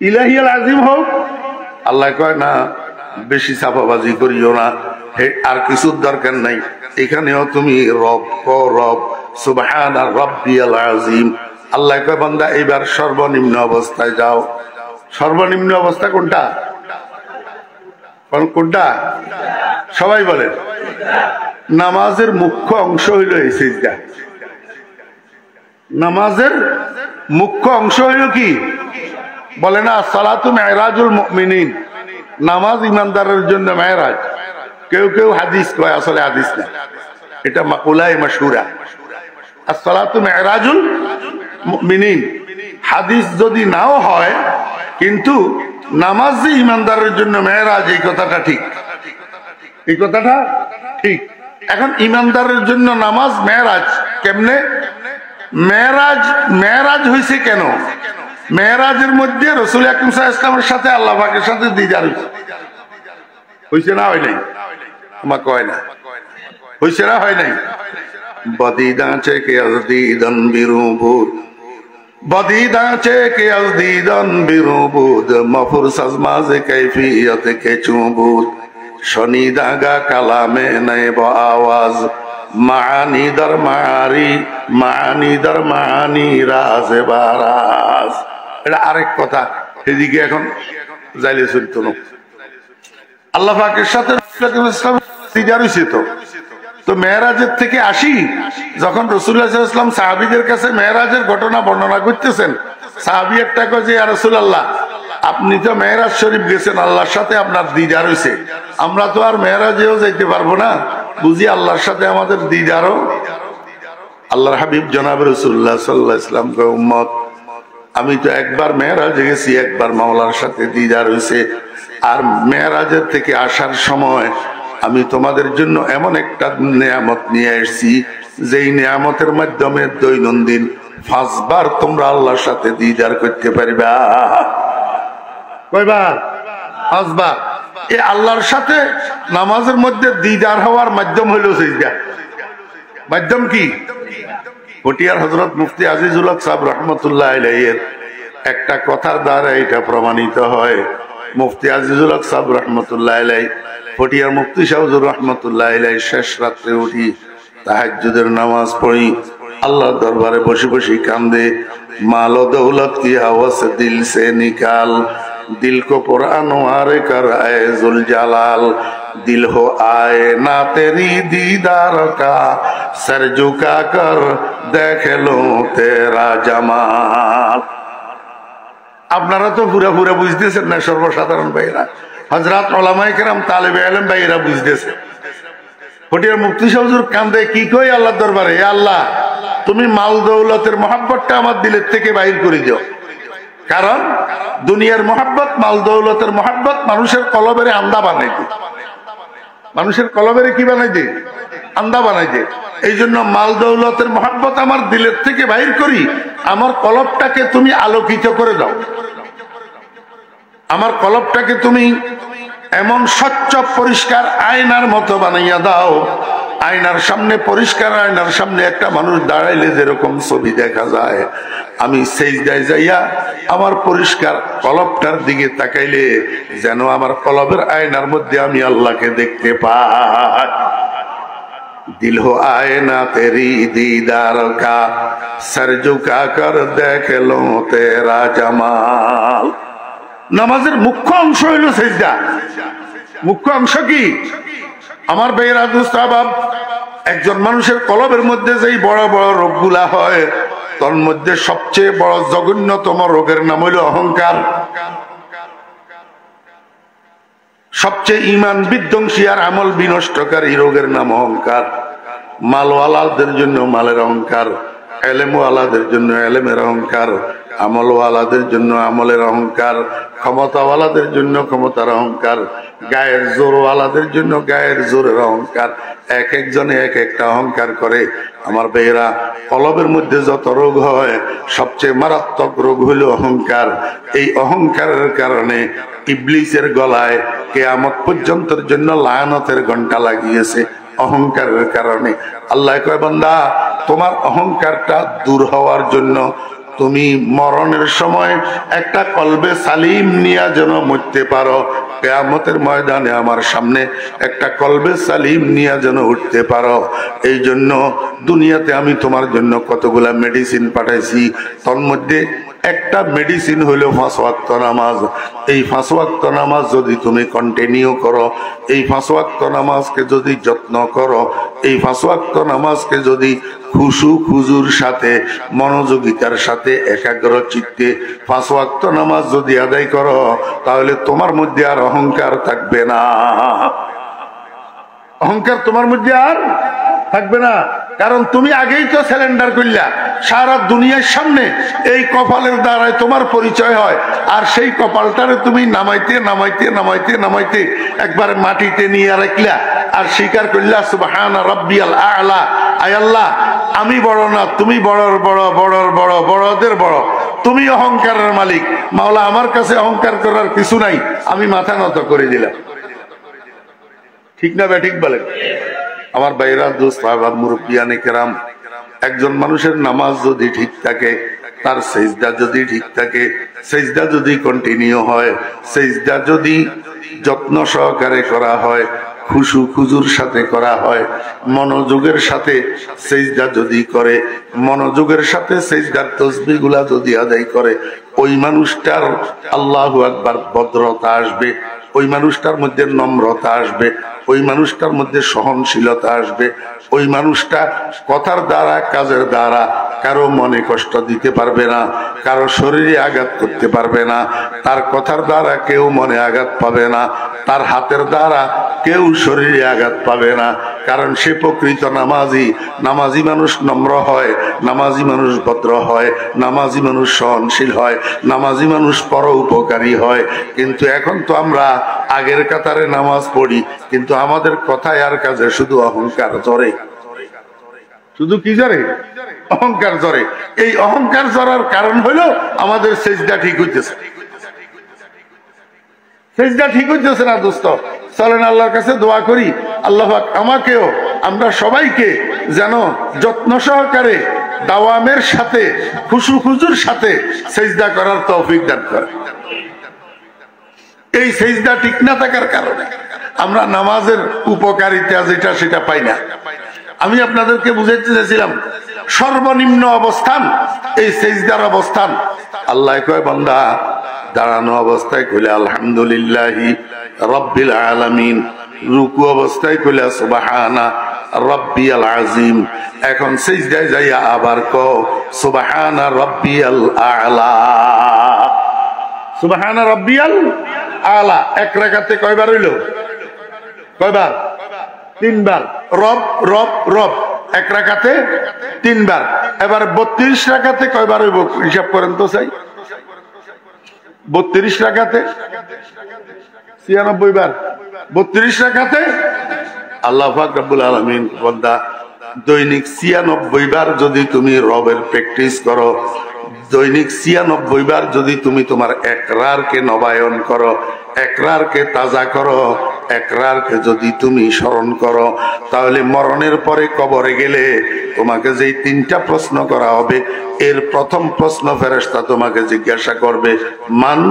ইলাহিল আযীম হোক। আল্লাহ কয় না, বেশি চাপাবাজি করিও না, আর কিছুর দরকার নাই, এখানেও তুমি রব কো, রব সুবহানা রাব্বিয়াল আযীম। আল্লাহ কয় বান্দা এবার সর্বনিম্ন অবস্থায় যাও। সর্বনিম্ন অবস্থা কোনটা? কোনটা? সবাই বলেন। নামাজের মুখ্য অংশ হইল এই সিজদা। নামাজের মুখ্য অংশ হইল কি? বলে না সালাতু মিরাজুল মুমিনিন, নামাজ ইমানদারের জন্য মেরাজ। কেউ কেউ হাদিস কয়, আসলে হাদিস না, এটা মাকুলাই মাশহুরা। as-salatu mi'rajul মুমিনিন। হাদিস যদি নাও হয়, কিন্তু নামাজ যে ইমানদারের জন্য মেরাজ, এই কথাটা ঠিক। এই কথাটা ঠিক। এখন ইমানদারের জন্য নামাজ মেরাজ কেমনে? মেরাজ হইছে কেন? মেরাজের মধ্যে রাসূল আকরাম সাল্লাল্লাহু আলাইহি ওয়াসাল্লামের সাথে আল্লাহ পাকের সাথে দিদার হইছে না? হয় নাই? আমার কয় না হইছে না? হয় নাই? বদিদাঁচে কে আজদিদন বিরুবুদ, বদিদাঁচে কে আজদিদন বিরুবুদ, মফুর সাজমাজে কৈফিয়ত কে চুবুদ, শনি দাগা কালামে নেব আওয়াজ, মানি দর মারি, মানি দর মানি রাজে বারাজ। এটা আরেক কথা, এদিকে এখন যাইলে চলত না। আল্লাহ পাকের সাথে দিদার হইছে তো মেরাজের থেকে আসি, যখন রাসূলুল্লাহ সাল্লাল্লাহু আলাইহি ওয়াসাল্লাম সাহাবীদের কাছে মেরাজের ঘটনা বর্ণনা করতেছেন, সাহাবী একটা কয় যে ইয়া রাসূলুল্লাহ, আপনি তো মেরাজ শরীফ গেছেন, আল্লাহর সাথে আপনার দিদার হইছে, আমরা তো আর মেরাজেও যাইতে পারবো না, বুঝি আল্লাহর সাথে আমাদের দিদারও? আল্লাহর হাবিব জনাব রাসূলুল্লাহ সাল্লাল্লাহু আলাইহি ওয়াসাল্লাম কয়, উম্মত আমি তো একবার মেরাজে গেছি, একবার মাওলার সাথে দিদার হইছে, আর মেরাজের থেকে আসার সময় আমি তোমাদের জন্য এমন একটা নিয়ামত নিয়ে এসেছি, যেই নিয়ামতের মাধ্যমে দৈনন্দিন 5 বার তোমরা আল্লাহর সাথে দিদার করতে পারবা। কয়বার? 5 বার। এই আল্লাহর সাথে নামাজের মধ্যে দিদার হওয়ার মাধ্যম হইল সিজদা। মাধ্যম কি? পটিয়ার হযরত মুফতি আজিজুল হক সাহেব রাহমাতুল্লাহ আলাইহির একটা কথার দ্বারা এটা প্রমাণিত হয়। মুফতি আজিজুল হক সাহেব রাহমাতুল্লাহ আলাইহি পটিয়ার মুফতি শাহজুর রহমতুল্লাহ আলাইহি শেষ রাত্রে উঠি তাহাজ্জুদের নামাজ পড়ি, আল্লাহর দরবারে বসে বসে কান্দে, মাল ও দৌলত কি হাওয়াস দিল সে নিকাল, দিল কো পুরানওয়ার কর আয়ে জুল জালাল, দিল হো আয়ে না তেরি দীদার কা, সর ঝুকা কর দেখ লো তেরা জামাল। আপনারা তো পুরা পুরা বুঝতেছেন না, সর্বসাধারণ ভাইরা, হযরত উলামায়ে কেরাম, তালেবে ইলম ভাইরা বুঝতেছে। ফটিয়ার মুফতি শাহজুর কান্দে, কি কই আল্লাহর দরবারে, হে আল্লাহ, তুমি মাল দৌলতের মহব্বতটা আমার দিলের থেকে বাইর করে দিও। কারণ দুনিয়ার মহব্বত, মাল দৌলতের মহব্বত মানুষের কলবের আন্দা বানাই দিই। মানুষের কলবের কি বানাই দে, আন্দা বানাই দে। এই জন্য মাল দৌলতের মহব্বত আমার দিলের থেকে বাহির করি, আমার কলবটাকে তুমি আলোকিত করে দাও, আমার কলবটাকে তুমি এমন স্বচ্ছ পরিষ্কার আয়নার মতো বানাইয়া দাও, আয়নার সামনে, পরিষ্কার আয়নার সামনে একটা মানুষ দাঁড়াইলে যেরকম ছবি দেখা যায়, আমি সেজদায় যাইয়া আমার পরিষ্কার কলবটার দিকে তাকাইলে যেন আমার কলবের আয়নার মধ্যে আমি আল্লাহকে দেখতে পাই। दिल हो आईना तेरी दीदार का, सर झुका कर देख लो तेरा जमाल। নামাজের মুখ্য অংশ হইল সেজদা। মুখ্য অংশ কি? আমার ভাইয়েরা দুস্তাবাব, একজন মানুষের কলবের মধ্যে যেই বড় বড় রোগগুলা হয়, তার মধ্যে সবচেয়ে বড় জঘন্যতম রোগের নাম হইল অহংকার। সবচেয়ে ইমান বিধ্বংসী আর আমল বিনষ্টকারী রোগের নাম অহংকার। মালওয়ালাদের জন্য মালের অহংকার, এলেমওয়ালাদের জন্য এলেমের অহংকার, আমলওয়ালাদের জন্য আমলের অহংকার, ক্ষমতাওয়ালাদের জন্য ক্ষমতার অহংকার, গায়ের জোরওয়ালাদের জন্য গায়ের জোরের অহংকার। এক একজনে এক একটা অহংকার করে। আমার ভাইয়েরা, কলবের মধ্যে যত রোগ হয়, সবচেয়ে মারাত্মক রোগ হইল অহংকার। এই অহংকারের কারণে ইবলিসের গলায় কিয়ামত পর্যন্তের জন্য লায়ানতের ঘন্টা লাগিয়েছে, অহংকারের কারণে। আল্লাহ কয়, বান্দা, তোমার অহংকারটা দূর হওয়ার জন্য তুমি মরণের সময় একটা কলবে সালিম নিয়ে যেন মরতে পারো, কিয়ামতের ময়দানে আমার সামনে একটা কলবে সালিম নিয়ে যেন উঠতে পারো, এই জন্য দুনিয়াতে আমি তোমার জন্য কতগুলা মেডিসিন পাঠাইছি। তোর মধ্যে একটা মেডিসিন হইল 5 ওয়াক্ত নামাজ। এই 5 ওয়াক্ত নামাজ যদি তুমি কন্টিনিউ করো, এই 5 ওয়াক্ত নামাজকে যদি যত্ন করো, এই 5 ওয়াক্ত নামাজকে যদি খুশু খুজুর সাথে, মনোযোগিতার সাথে, একাগ্র চিত্তে 5 ওয়াক্ত নামাজ যদি আদায় করো, তাহলে তোমার মধ্যে আর অহংকার থাকবে না। অহংকার তোমার মধ্যে আর থাকবে না, কারণ তুমি আগেই তো সিলিন্ডার করলা। সারা দুনিয়ার সামনে এই কপালের দ্বারাই তোমার পরিচয় হয়, আর সেই কপালটারে তুমি নামাইতে নামাইতে নামাইতে নামাইতে একবার মাটিতে নিয়ে রাখলা, আর স্বীকার করলা সুবহানা রাব্বিয়াল আ'লা। আয় আল্লাহ, আমি বড় না, তুমি বড়র বড়, বড়র বড়, বড়দের বড়, তুমি অহংকারের মালিক। মাওলা, আমার কাছে অহংকার করার কিছু নাই, আমি মাথা নত করে দিলাম। ঠিক না বে ঠিক বলেন? আমার ভাইরা, দোস্ত, বাবা, মুরব্বিয়ানে কেরাম, একজন মানুষের নামাজ যদি ঠিক থাকে, তার সেজদা যদি ঠিক থাকে, সেজদা যদি কন্টিনিউ হয়, সেজদা যদি যত্ন সহকারে করা হয়, খুশু খুজুর সাথে করা হয়, মনোযোগের সাথে সেজদা যদি করে, মনোযোগের সাথে সেজদার তসবিহগুলা যদি আদায় করে, ওই মানুষটার আল্লাহু আকবার ভদ্রতা আসবে, ওই মানুষটার মধ্যে নম্রতা আসবে, ওই মানুষটার মধ্যে সহনশীলতা আসবে, ওই মানুষটা কথার দ্বারা, কাজের দ্বারা কারো মনে কষ্ট দিতে পারবে না, কারো শরীরে আঘাত করতে পারবে না, তার কথার দ্বারা কেউ মনে আঘাত পাবে না, তার হাতের দ্বারা কেউ শরীরে আঘাত পাবে না, কারণ সে প্রকৃত নামাজি। নামাজি মানুষ নম্র হয়, নামাজি মানুষ ভদ্র হয়, নামাজি মানুষ সহনশীল হয়, নামাজি মানুষ পরোপকারী হয়। কিন্তু এখন তো আমরা আগের কাতারে নামাজ পড়ি, কিন্তু আমাদের কথায় আর কাজে শুধু অহংকার জড়ে। শুধু কি জড়ে? অহংকার জড়ে। এই অহংকার জড়ার কারণ হলো আমাদের সেজদা ঠিক হইতেছে। সেজদা ঠিক হইতেছে না দোস্ত। চলেন আল্লাহর কাছে দোয়া করি, আল্লাহ পাক আমাকেও, আমরা সবাইকে যেন যত্ন সহকারে, দাওয়ামের সাথে, খুশু খুজুর সাথে সেজদা করার তৌফিক দান করে। এই সেজদা ঠিক না থাকার কারণে আমরা নামাজের উপকারিতা যেটা সেটা পাই না। আমি আপনাদেরকে বুঝাইতে চাইছিলাম, সর্বনিম্ন অবস্থান এই সেজদার অবস্থান। আল্লাহ কয়, বান্দা দাঁড়ানো অবস্থায় কইলে আলহামদুলিল্লাহি রাব্বিল আলামিন, রুকু অবস্থায় কইলে সুবহানা রাব্বিয়াল আযীম। এখন সিজদায় যাইয়া আবার কও সুবহানা রাব্বিয়াল আ'লা, সুবহানা রাব্বিয়াল আ'লা। এক রাকাতে কয়বার হইল? কয়বার? 3 বার। রব রব রব, এক রাকাতে 3 বার। এবার 32 রাকাতে কয়বার হইব হিসাব করেন তো চাই। 32 রাকাতে 96 বার, 32 রাকাতে আল্লাহ পাক রব্বুল আলামিন বান্দা দৈনিক 96 বার যদি তুমি রবের প্র্যাকটিস করো, দৈনিক 96 বার যদি তুমি তোমার একরারকে নবায়ন করো, একরারকে তাজা করো, একরারকে যদি তুমি স্মরণ করো, তাহলে মরণের পরে কবরে গেলে তোমাকে যেই 3টা প্রশ্ন করা হবে, এর প্রথম প্রশ্ন ফেরেশতা তোমাকে জিজ্ঞাসা করবে, মান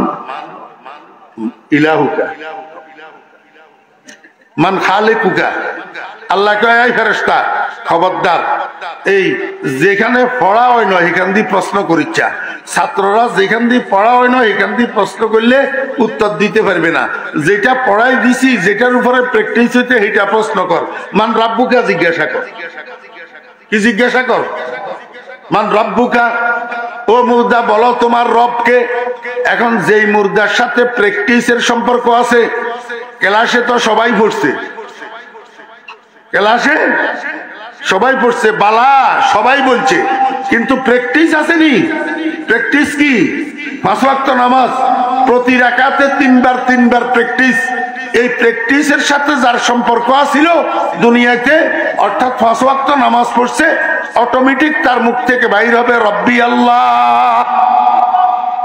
ইলাহুকা, মান খালিকুকা। আল্লাহ কয়, এই ফেরেশতা খবরদার, এই যেখানে পড়া হয় না এখান দিয়ে প্রশ্ন করিচ্ছা, ছাত্ররা যেখান দিয়ে পড়া হয় না এখান দিয়ে প্রশ্ন করলে উত্তর দিতে পারবে না, যেটা পড়াই দিছি যেটার উপরে প্র্যাকটিস হইতে সেটা প্রশ্ন কর। মান রাব্বুকা জিজ্ঞাসা কর। কি জিজ্ঞাসা কর? মান রাব্বুকা, ও মুর্দা বলো তোমার রবকে। এখন যেই মুর্দার সাথে প্র্যাকটিসের সম্পর্ক আছে, ক্লাসে তো সবাই পড়ছে, ক্লাসে সবাই পড়ছে, বালা সবাই বলছে, কিন্তু প্র্যাকটিস আসেনি। প্র্যাকটিস কি? 5 ওয়াক্ত নামাজ, প্রতি রাকাতে 3 বার প্র্যাকটিস। এই প্র্যাকটিসের সাথে যার সম্পর্ক আছিল দুনিয়াতে, অর্থাৎ 5 ওয়াক্ত নামাজ পড়ছে, অটোমেটিক তার মুখ থেকে বাইর হবে রব্বি আল্লাহ।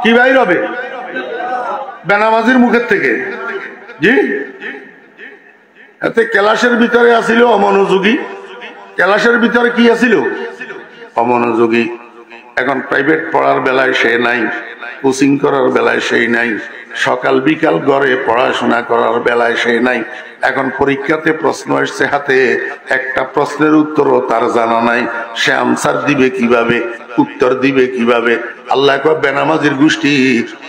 কি বাইর হবে? বেনামাজির মুখের থেকে। জি, এতে ক্লাসের ভিতরে আসিল অমনোযোগী। ক্লাসের ভিতরে কি আসিল? অমনোযোগী। এখন প্রাইভেট পড়ার বেলায় সে নাই, কোচিং করার বেলায় সেই নাই, সকাল বিকাল ঘরে পড়াশোনা করার বেলায় সে নাই। এখন পরীক্ষাতে প্রশ্ন এসছে হাতে, একটা প্রশ্নের উত্তরও তার জানা নাই, সে আনসার দিবে কিভাবে, উত্তর দিবে কিভাবে? আল্লাহ কয়, বেনামাজির গোষ্ঠী,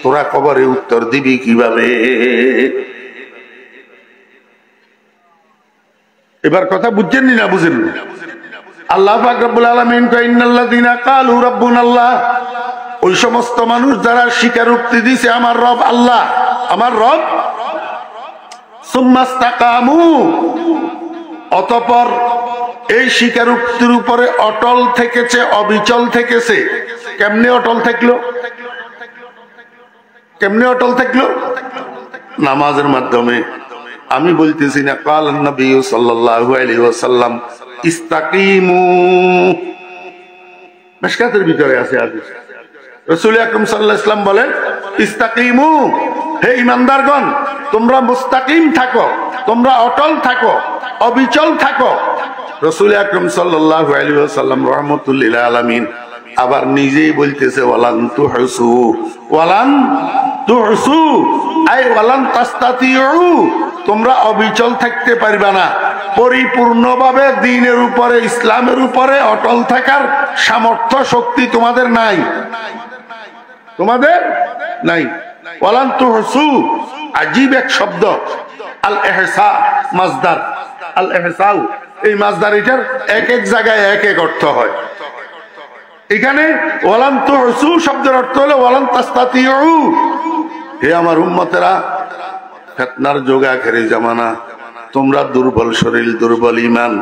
তোরা কবরে উত্তর দিবি কিভাবে? এবার কথা বুঝছেন না বুঝেন? আল্লাহ পাক রব্বুল আলামিন কয়, ইন্নাল্লাযীনা ক্বালু রাব্বুনাল্লাহ, ওই সমস্ত মানুষ যারা স্বীকারোক্তি দিয়েছে আমার রব আল্লাহ, আমার রব, সুম্মাস্তাকামু, অতঃপর এই স্বীকারোক্তির উপরে অটল থেকেছে, অবিচল থেকেছে। কেমনে অটল থাকলো? কেমনে অটল থাকলো? নামাজের মাধ্যমে। আমি বলতেছি না, ক্বালান নবী সাল্লাল্লাহু আলাইহি ওয়াসাল্লাম ইস্তাকিমু, মিশকাতের ভিতরে আছে হাদিস। রাসূল আকরাম সাল্লাল্লাহু আলাইহি ওয়াসাল্লাম বলেন, ইস্তাকিমু, হে ঈমানদারগণ, তোমরা মুস্তাকিম থাকো, তোমরা অটল থাকো, অবিচল থাকো। রাসূল আকরাম সাল্লাল্লাহু আলাইহি ওয়াসাল্লাম রাহমাতুল লিল আলামিন আবার নিজেই বলতেছে, ওয়ালান তুহসু, ওয়ালান তুহসু, আই ওয়ালান তাস্তাতিউ, তোমরা অবিচল থাকতে পারবে না। পরিপূর্ণভাবে দ্বীনের উপরে, ইসলামের উপরে অটল থাকার সামর্থ্য, শক্তি তোমাদের নাই, তোমাদের নাই। ওয়ালান তুহসু, আজীব এক শব্দ, আল ইহসা মাজদার, আল ইহসাউ, এই মাজদার এটার এক এক জায়গায় এক এক অর্থ হয়। এখানে ওয়ালান তুহসু শব্দের অর্থ হলো ওয়ালান তাস্তাতিউ। হে আমার উম্মতেরা, ফিতনার যুগ, আখেরি জামানা, তোমরা দুর্বল শরীর, দুর্বল ঈমান,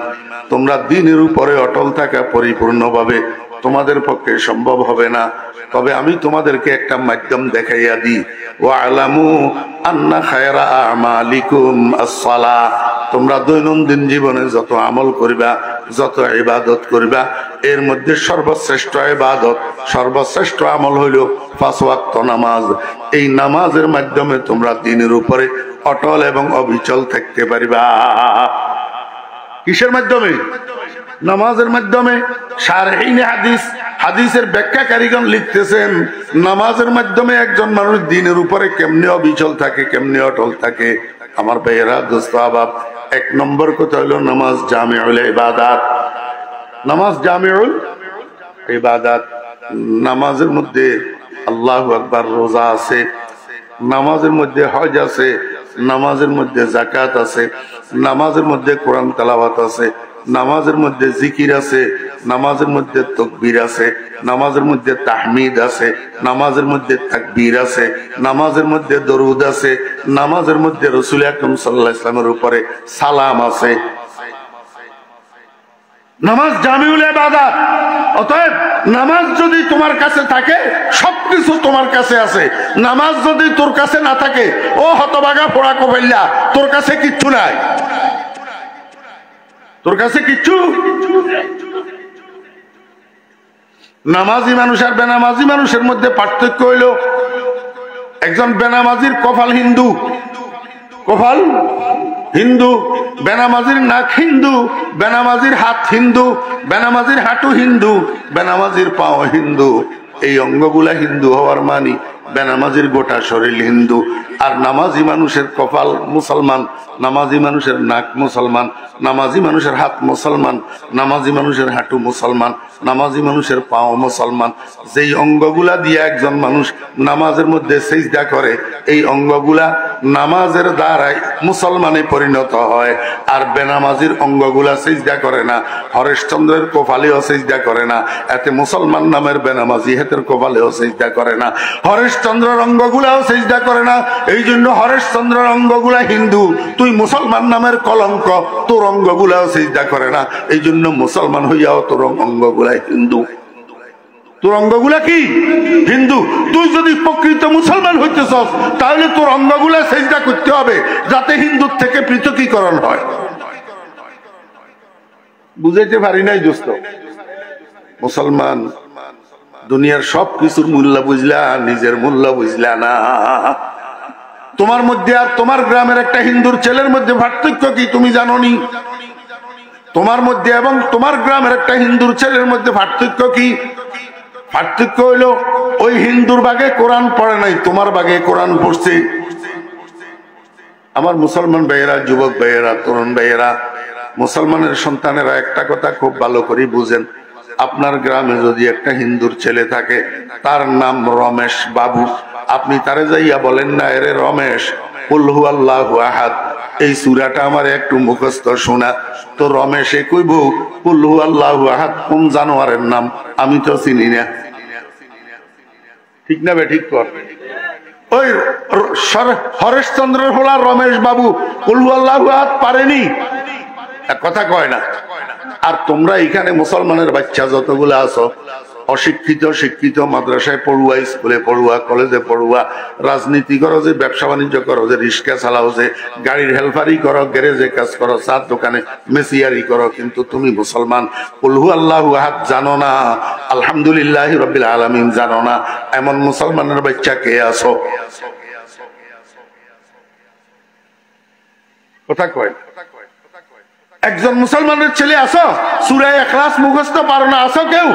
তোমরা দ্বীনের উপরে অটল থাকা পরিপূর্ণভাবে তোমাদের পক্ষে সম্ভব হবে না। তবে আমি তোমাদেরকে একটা মাধ্যম দেখাইয়া দিই, ওয়ালামু আন্না খায়রা আমালিকুম আস-সালাহ, তোমরা দৈনন্দিন জীবনে যত আমল করবা, যত ইবাদত করবা, এর মধ্যে সর্বশ্রেষ্ঠ ইবাদত, সর্বশ্রেষ্ঠ আমল হইল 5 ওয়াক্ত নামাজ। এই নামাজের মাধ্যমে তোমরা দ্বীনের উপরে অটল এবং অবিচল থাকতে পারিবা। কিসের মাধ্যমে? নামাজের মাধ্যমে। শারহিনে হাদিস, হাদিসের ব্যাখ্যাকারীগণ লিখতেছেন, নামাজের মাধ্যমে একজন মানুষ দ্বীনের উপরে কেমনে অবিচল থাকে, কেমনে অটল থাকে। আমার ভাইয়েরা, দোস্ত আহবাব, 1 নম্বর কথা হলো নামাজ জামিউল ইবাদাত। নামাজ জামিউল ইবাদাত। নামাজের মধ্যে আল্লাহু আকবার, রোজা আছে, নামাজের মধ্যে হজ আছে, নামাজের মধ্যে যাকাত আছে, নামাজের মধ্যে কোরআন তেলাওয়াত আছে, নামাজের মধ্যে জিকির আছে, নামাজের মধ্যে তাকবীর আছে, নামাজের মধ্যে তাহমিদ আছে, নামাজের মধ্যে তাকবীর আছে, নামাজের মধ্যে দরুদ আছে, নামাজের মধ্যে রাসূল আকরাম সাল্লাল্লাহু আলাইহি ওয়াসাল্লামের উপরে সালাম আছে। নামাজ জামিউল ইবাদাত। অতএব নামাজ যদি তোমার কাছে থাকে, সবকিছু তোমার কাছে আছে। নামাজ যদি তোর কাছে না থাকে, ও হতভাগা পোড়া কপাইল্লা, তোর কাছে কিচ্ছু নাই। তোর কাছে কিচ্ছু। নামাজি মানুষ আর বেনামাজি মানুষের মধ্যে পার্থক্য হইল, একজন বেনামাজির কপাল হিন্দু, কপাল হিন্দু, বেনামাজির নাক হিন্দু, বেনামাজির হাত হিন্দু, বেনামাজির হাঁটু হিন্দু, বেনামাজির পাও হিন্দু। এই অঙ্গগুলা হিন্দু হওয়ার মানি বেনামাজির গোটা শরীর হিন্দু। আর নামাজি মানুষের কপাল মুসলমান, নামাজি মানুষের নাক মুসলমান, নামাজি মানুষের হাত মুসলমান, নামাজি মানুষের হাঁটু মুসলমান, নামাজি মানুষের পাও মুসলমান। যেই অঙ্গগুলা দিয়ে একজন মানুষ নামাজের মধ্যে সিজদা করে, এই অঙ্গগুলা নামাজের দ্বারাই মুসলমানে পরিণত হয়। আর বেনামাজির অঙ্গগুলা সিজদা করে না, হরেশচন্দ্রের কপালেও সিজদা করে না, এতে মুসলমান নামের বেনামাজি হেতের কপালেও সিজদা করে না, হরেশচন্দ্রের অঙ্গগুলাও সিজদা করে না। এই জন্য হরেশচন্দ্রের অঙ্গগুলা হিন্দু, তুই মুসলমান নামের কলঙ্ক, তোর অঙ্গগুলাও সিজদা করে না। এই জন্য মুসলমান হইয়াও তোর অঙ্গগুলা হিন্দু, তোর অঙ্গগুলা কি হিন্দু। তুই যদি প্রকৃত মুসলমান হইতেছ তাহলে তোর অঙ্গগুলা সিজদা করতে হবে, যাতে হিন্দুর থেকে পৃথকীকরণ হয়। বুঝাইতে পারি নাই দোস্ত? মুসলমান দুনিয়ার সব কিছুর মূল্য বুঝলা, নিজের মূল্য বুঝলা না। তোমার মধ্যে আর তোমার গ্রামের একটা হিন্দুর ছেলের মধ্যে পার্থক্য কি তুমি জানো নি? তোমার মধ্যে এবং তোমার গ্রামের একটা হিন্দুর ছেলের মধ্যে পার্থক্য কি? পার্থক্য হইল ওই হিন্দুর বাগে কোরআন পড়ে নাই, তোমার বাগে কোরআন পড়ছে। আমার মুসলমান ভাইয়েরা, যুবক ভাইয়েরা, তরুণ ভাইয়েরা, মুসলমানের সন্তানেরা একটা কথা খুব ভালো করে বুঝেন। আপনার গ্রামে যদি একটা হিন্দুর ছেলে থাকে, তার নাম রমেশ বাবু, আপনি তারে যাইয়া বলেন না, এরে রমেশ, কুল হু আল্লাহু আহাদ, এই সূরাটা আমার একটু মুখস্থ শোনা। তো রমেশে কইব, কুল হু আল্লাহু আহাদ কোন জানোয়ারের নাম? আমি তো চিনি না। ঠিক না বে ঠিক কর? ওই হরেশচন্দ্রের হোলা রমেশ বাবু কুল হু আল্লাহু আহাদ পারেনি, কথা কয় না। আর তোমরা এখানে মুসলমানের বাচ্চা যতগুলো আছো, অশিক্ষিত, শিক্ষিত, মাদ্রাসায় পড়ুয়া, স্কুলে পড়ুয়া, কলেজে পড়ুয়া, রাজনীতি করো, যে ব্যবসা বাণিজ্য করো, যে রিক্সা চালাও, যে গাড়ির হেল্পারি করো, গ্যারেজে কাজ করো, চার দোকানে মেসিয়ারি করো, কিন্তু তুমি মুসলমান কুল হু আল্লাহু আহাদ জানো না, আলহামদুলিল্লাহি রাব্বিল আলামিন জানো না। এমন মুসলমানের বাচ্চা কে আছো? কথা কয়? একজন মুসলমানের ছেলে আছো, সূরা ইখলাস মুখস্থ পারো না, আছো কেউ?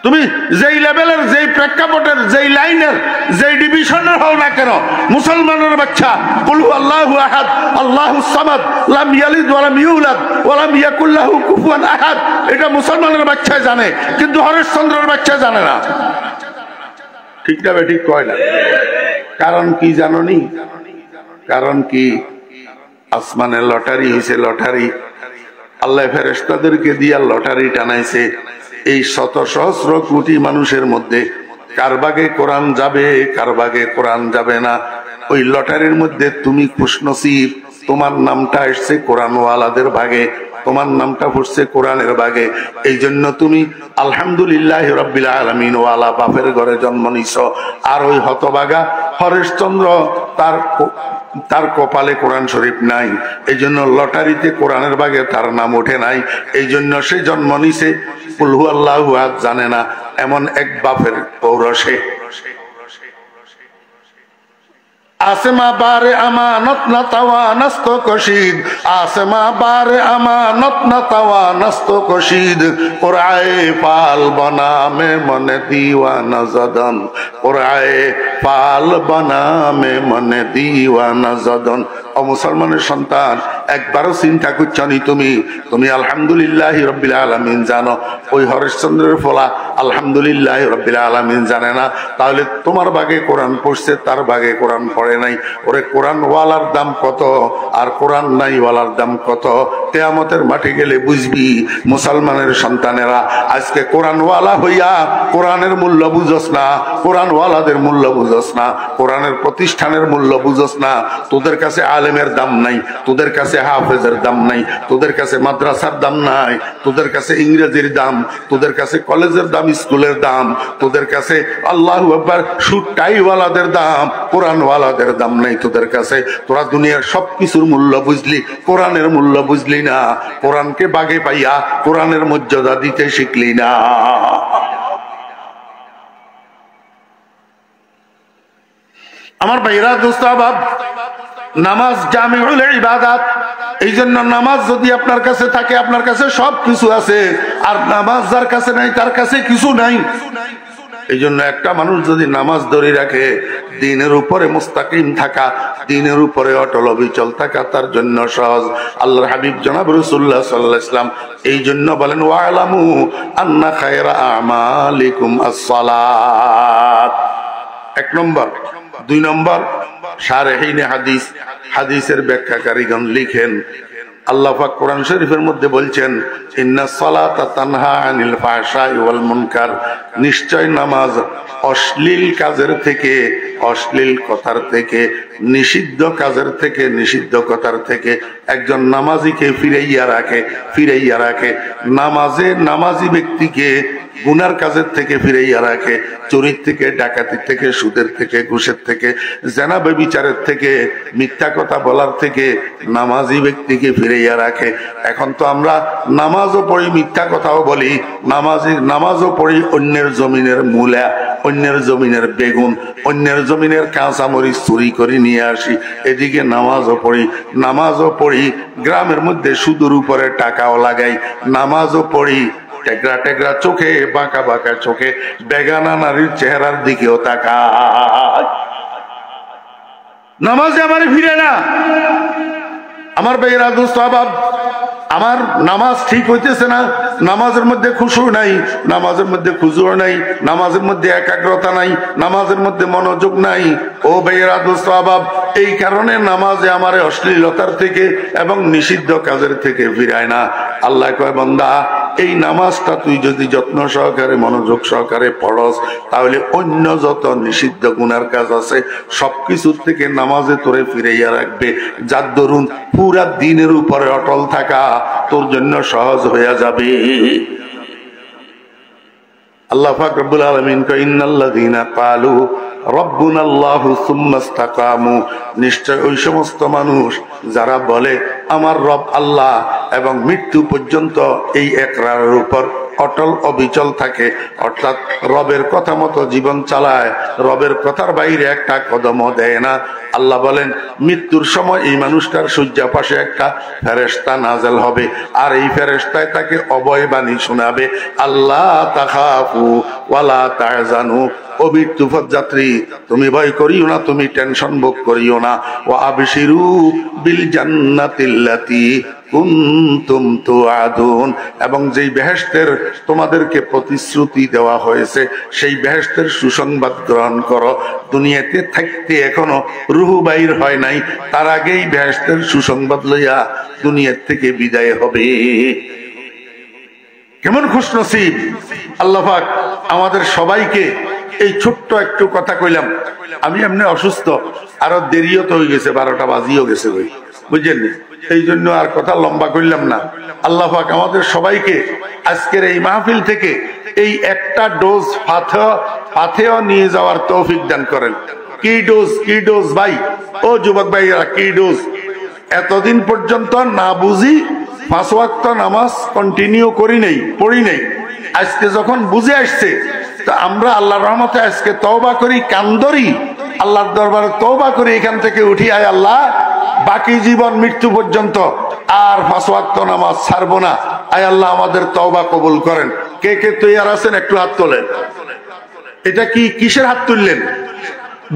তুমি যেই লেভেলের, যেই প্রেক্ষাপটের, যেই লাইনের, যেই ডিভিশনের হও না কেন, মুসলমানের বাচ্চা কুল হু আল্লাহু আহাদ, আল্লাহুস সামাদ, লাম ইয়ালিদ ওয়া লাম ইউলাদ ওয়া লাম ইয়াকুল লাহু কুফুয়ান আহাদ, এটা মুসলমানের বাচ্চা জানে, কিন্তু হরেশচন্দ্রের বাচ্চা জানে না। ঠিক না বে ঠিক কয় না? কারণ কি জানোনি? কারণ কি? আসমানের লটারি হয়েছে, লটারি আল্লাহ ফেরেশতাদেরকে দিয়া লটারি টানাইছে। এই শত সহস্র কোটি মানুষের মধ্যে কার ভাগে কোরআন যাবে, কার ভাগে কোরআন যাবে না, ওই লটারির মধ্যে তুমি খুশনসিব, তোমার নামটা এসছে কোরআনওয়ালাদের ভাগে, তোমার নামটা পড়ছে কোরআনের ভাগে। এই জন্য তুমি আলহামদুলিল্লাহ রাব্বিল আলামিন ওয়ালা বাপের ঘরে জন্ম নিছ। আর ওই হতভাগা হরেশচন্দ্র, তার কপালে কোরআন শরীফ নাই, এই জন্য লটারিতে কোরআনের ভাগে তার নাম ওঠে নাই, এই জন্য সে জন্ম নিছে কুল হু আল্লাহু আহাদ জানে না, এমন এক বাপের পৌরসে। आसमा बारे अमानत न तवा नस्तो कशीद, आसमा बारे अमानत न तवा नस्तो कशीद, कुराए पाल बना में मन दीवाना जदन, कुराए पाल बना में मन दीवाना जदन। ও মুসলমানের সন্তান, একবারও চিন্তা করছো নি তুমি? তুমি আলহামদুলিল্লাহ রাব্বিল আলামিন জানো, ওই হরেশচন্দ্রের ফলা আলহামদুলিল্লাহ রাব্বিল আলামিন জানে না। তাহলে তোমার ভাগে কোরআন পড়ছে, তার ভাগে কোরআন পড়ে নাই। ওরে কোরআন ওয়ালার দাম কত আর কোরআন নাই ওয়ালার দাম কত, কিয়ামতের মাঠে গেলে বুঝবি। মুসলমানের সন্তানেরা, আজকে কোরআন ওয়ালা হইয়া কোরআনের মূল্য বুঝোস না, কোরআন ওয়ালাদের মূল্য বুঝোস না, কোরআনের প্রতিষ্ঠানের মূল্য বুঝোস না। তোদের কাছে আলেমের দাম নাই, তোদের কাছে হাফেজের দাম নাই, তোদের কাছে মাদ্রাসার দাম নাই, তোদের কাছে ইংরেজির দাম, তোদের কাছে কলেজের দাম, স্কুলের দাম, তোদের কাছে আল্লাহু আকবার সুট টাইওয়ালাদের দাম, কোরআনওয়ালাদের দাম নাই তোদের কাছে। তোরা দুনিয়ার সবকিছুর মূল্য বুঝলি, কোরআনের মূল্য বুঝলি না। কোরআনকে বাগে পাইয়া কোরআনের মর্যাদা দিতে শিখলি না। আমার ভাইরা দোস্ত আহবাব, নামাজ জামিউল ইবাদাত। এই জন্য নামাজ যদি আপনার কাছে থাকে, আপনার কাছে সব কিছু আছে। আর নামাজ যার কাছে নাই, তার কাছে কিছু নাই। এই জন্য একটা মানুষ যদি নামাজ ধরে রাখে, দ্বীনের উপরে মুস্তাকিম থাকা, দ্বীনের উপরে অটল অবিচল থাকা তার জন্য সহজ। আল্লাহর হাবিব জনাব রাসূলুল্লাহ সাল্লাল্লাহু আলাইহি ওয়াসাল্লাম এই জন্য বলেন, ওয়ালামু আন্না খায়রা আমালিকুম আস-সালাত। এক নম্বর। দুই নম্বর, শারহিনে হাদিস, হাদিসের ব্যাখ্যাকারীগণ লিখেন, আল্লাহ পাক কোরআন শরীফের মধ্যে বলছেন, ইন্নাস সালাতা তানহা আনিল ফাহশাই ওয়াল মুনকার, নিশ্চয় নামাজ অশ্লীল কাজের থেকে, অশ্লীল কথার থেকে, নিষিদ্ধ কাজের থেকে, নিষিদ্ধ কথার থেকে একজন নামাজিকে ফিরাইয়া রাখে, ফিরাইয়া রাখে। নামাজে নামাজি ব্যক্তিকে গুনার কাজের থেকে ফিরাইয়া রাখে, চুরির থেকে, ডাকাতির থেকে, সুদের থেকে, ঘুষের থেকে, জেনা ব্যভিচারের থেকে, মিথ্যা কথা বলার থেকে নামাজি ব্যক্তিকে ফিরাইয়া রাখে। এখন তো আমরা নামাজও পড়ি, মিথ্যা কথাও বলি, নামাজও পড়ি অন্যের জমিনের মূলা, অন্যের জমিনের বেগুন, অন্যের জমিনের কাঁচামরিচ চুরি করে নিয়ে আসি। এদিকে নামাজও পড়ি, নামাজও পড়ি, গ্রামের মধ্যে সুদের উপরে টাকাও লাগাই, নামাজও পড়ি, টেকরা টেকরা চোখে, বাঁকা বাঁকা চোখে বেগানা নারীর চেহারার দিকেও তাকায়। নামাজে আমার ফিরে না। আমার ভাইয়েরা দোস্ত আহবাব, আমার নামাজ ঠিক হইতেছে না, নামাজের মধ্যে খুশু নাই, নামাজের মধ্যে খুজুর নাই, নামাজের মধ্যে একাগ্রতা নাই, নামাজের মধ্যে মনোযোগ নাই। ও ভাইয়েরা দোস্ত আহবাব, এই কারণে নামাজে আমার অশ্লীলতার থেকে এবং নিষিদ্ধ কাজের থেকে ফিরায় না। আল্লাহ কয়, বান্দা এই নামাজটা তুই যদি যত্ন সহকারে, মনোযোগ সহকারে পড়স, তাহলে অন্য যত নিষিদ্ধ গুনার কাজ আছে সবকিছুর থেকে নামাজে তোরে ফিরাইয়া রাখবে। যার দরুন পুরা দ্বীনের উপরে অটল থাকা তোর জন্য সহজ হয়ে যাবে। আল্লাহ পাক রব্বুল আলামিন কয়, ইন্নাল্লাযীনা ক্বালু রব্বুনাল্লাহু সুম্মা ইসতাকামু, নিশ্চয় ওই সমস্ত মানুষ যারা বলে আমার রব আল্লাহ এবং মৃত্যু পর্যন্ত এই ইকরারের উপর অটল অবিচল থাকে, অর্থাৎ রবের কথা মতো জীবন চালায়, রবের কথার বাইরে একটা কদমও দেয় না। আল্লাহ বলেন, মৃত্যুর সময় এই মানুষটার শয্যা পাশে একটা ফেরেশতা নাজেল হবে, আর এই ফেরেশতায় তাকে অভয় বাণী শোনাবে, আল্লাহ তাখাফু ওয়ালা তাহজানু, ও মৃত্যুপথ যাত্রী তুমি ভয় করিও না, তুমি টেনশন ভোগ করিও না। ওয়া আবশিরু বিল জান্নাতিল্লাতী কুনতুম তুআদুন, এবং যেই বেহেশতের তোমাদেরকে প্রতিশ্রুতি দেওয়া হয়েছে সেই বেহেশতের সুসংবাদ গ্রহণ করো। দুনিয়াতে থাকতে এখনো রূহ বাইর হয় নাই, তার আগেই বেহেশতের সুসংবাদ লইয়া দুনিয়া থেকে বিদায় হবে। কেমন খুশনসিব! আল্লাহ পাক আমাদের সবাইকে, এই ছোট্ট একটু কথা কইলাম, আমি এমনি অসুস্থ, আরো দেরিও তো হয়ে গেছে, 12টা বাজিও গেছে, বুঝলেন? এই জন্য আর কথা লম্বা করলাম না। আল্লাহ পাক আমাদের সবাইকে আজকের এই মাহফিল থেকে এই একটা ডোজ ফাতেহা নিয়ে যাওয়ার তৌফিক দান করেন। কি ডোজ, কি ডোজ ভাই, ও যুবক ভাইরা, কি ডোজ! এতদিন পর্যন্ত না বুঝি 5 ওয়াক্ত নামাজ কন্টিনিউ করি নাই, পড়ি নাই। আজকে যখন বুঝে আসছে, তো আমরা আল্লাহর রহমতে আজকে তওবা করি, কান্দরি আল্লাহর দরবারে তওবা করি, এখান থেকে উঠি, আয় আল্লাহ বাকি জীবন মৃত্যু পর্যন্ত আর 5 ওয়াক্ত নামাজ ছাড়বো না। আয় আল্লাহ আমাদের তওবা কবুল করেন। কে কে তৈয়ার আছেন একটু হাত তোলেন। এটা কি, কিসের হাত তুললেন?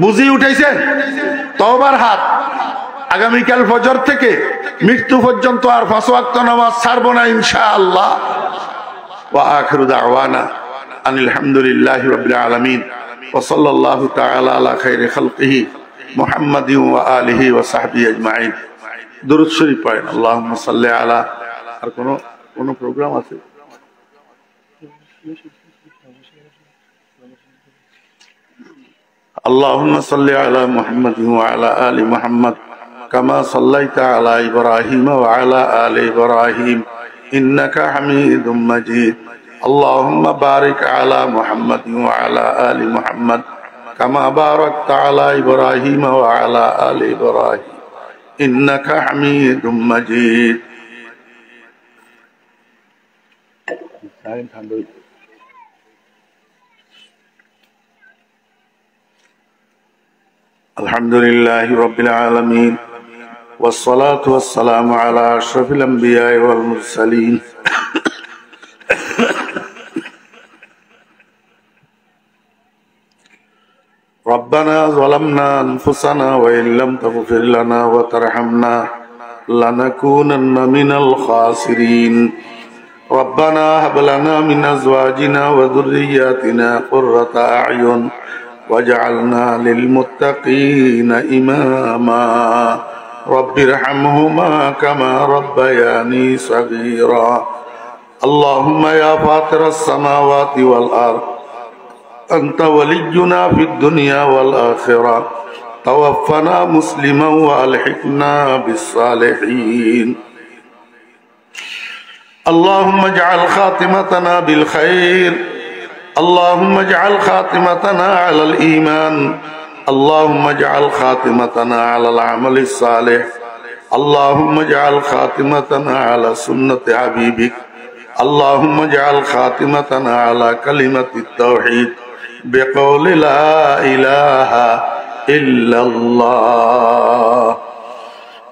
বুঝি উঠাইছেন? তওবার হাত। আগামীকাল ফজর থেকে মৃত্যু পর্যন্ত আর 5 ওয়াক্ত নামাজ ছাড়বো না ইনশাআল্লাহ। ওয়া আখিরু দাওয়ানা আনিল হামদুলিল্লাহি রাব্বিল আলামিন ওয়া সাল্লাল্লাহু তাআলা আলা খাইরি খালকিহি মুহাম্মাদিন ওয়া আলিহি ওয়া সাহবিহি আজমাইন। দুরূদ শরীফ পড়েন। আল্লাহুম্মা সাল্লি আলা। আর কোন প্রোগ্রাম আছে? আল্লাহুম্মা সাল্লি আলা মুহাম্মাদিন ওয়া আলা আলি মুহাম্মাদ كما صليت على إبراهيم وعلى آل إبراهيم إنك حميد مجيد اللهم بارك على محمد وعلى آل محمد كما باركت على إبراهيم وعلى آل إبراهيم إنك حميد مجيد الحمد لله رب العالمين والصلاة والسلام على أشرف الأنبياء والمرسلين ربنا ظلمنا أنفسنا وإن لم تغفر لنا وترحمنا لنكونن من الخاسرين ربنا هب لنا من أزواجنا وذرياتنا قرة أعين واجعلنا للمتقين إماما رب ارحمهما كما ربياني صغيرا اللهم يا فاطر السماوات والأرض أنت ولينا في الدنيا والآخرة توفنا مسلما وألحقنا بالصالحين اللهم اجعل خاتمتنا بالخير اللهم اجعل خاتمتنا على الإيمان اللهم اجعل خاتمتنا على العمل الصالح اللهم اجعل خاتمتنا على سنة حبيبك اللهم اجعل خاتمتنا على كلمة التوحيد بقول لا إله إلا الله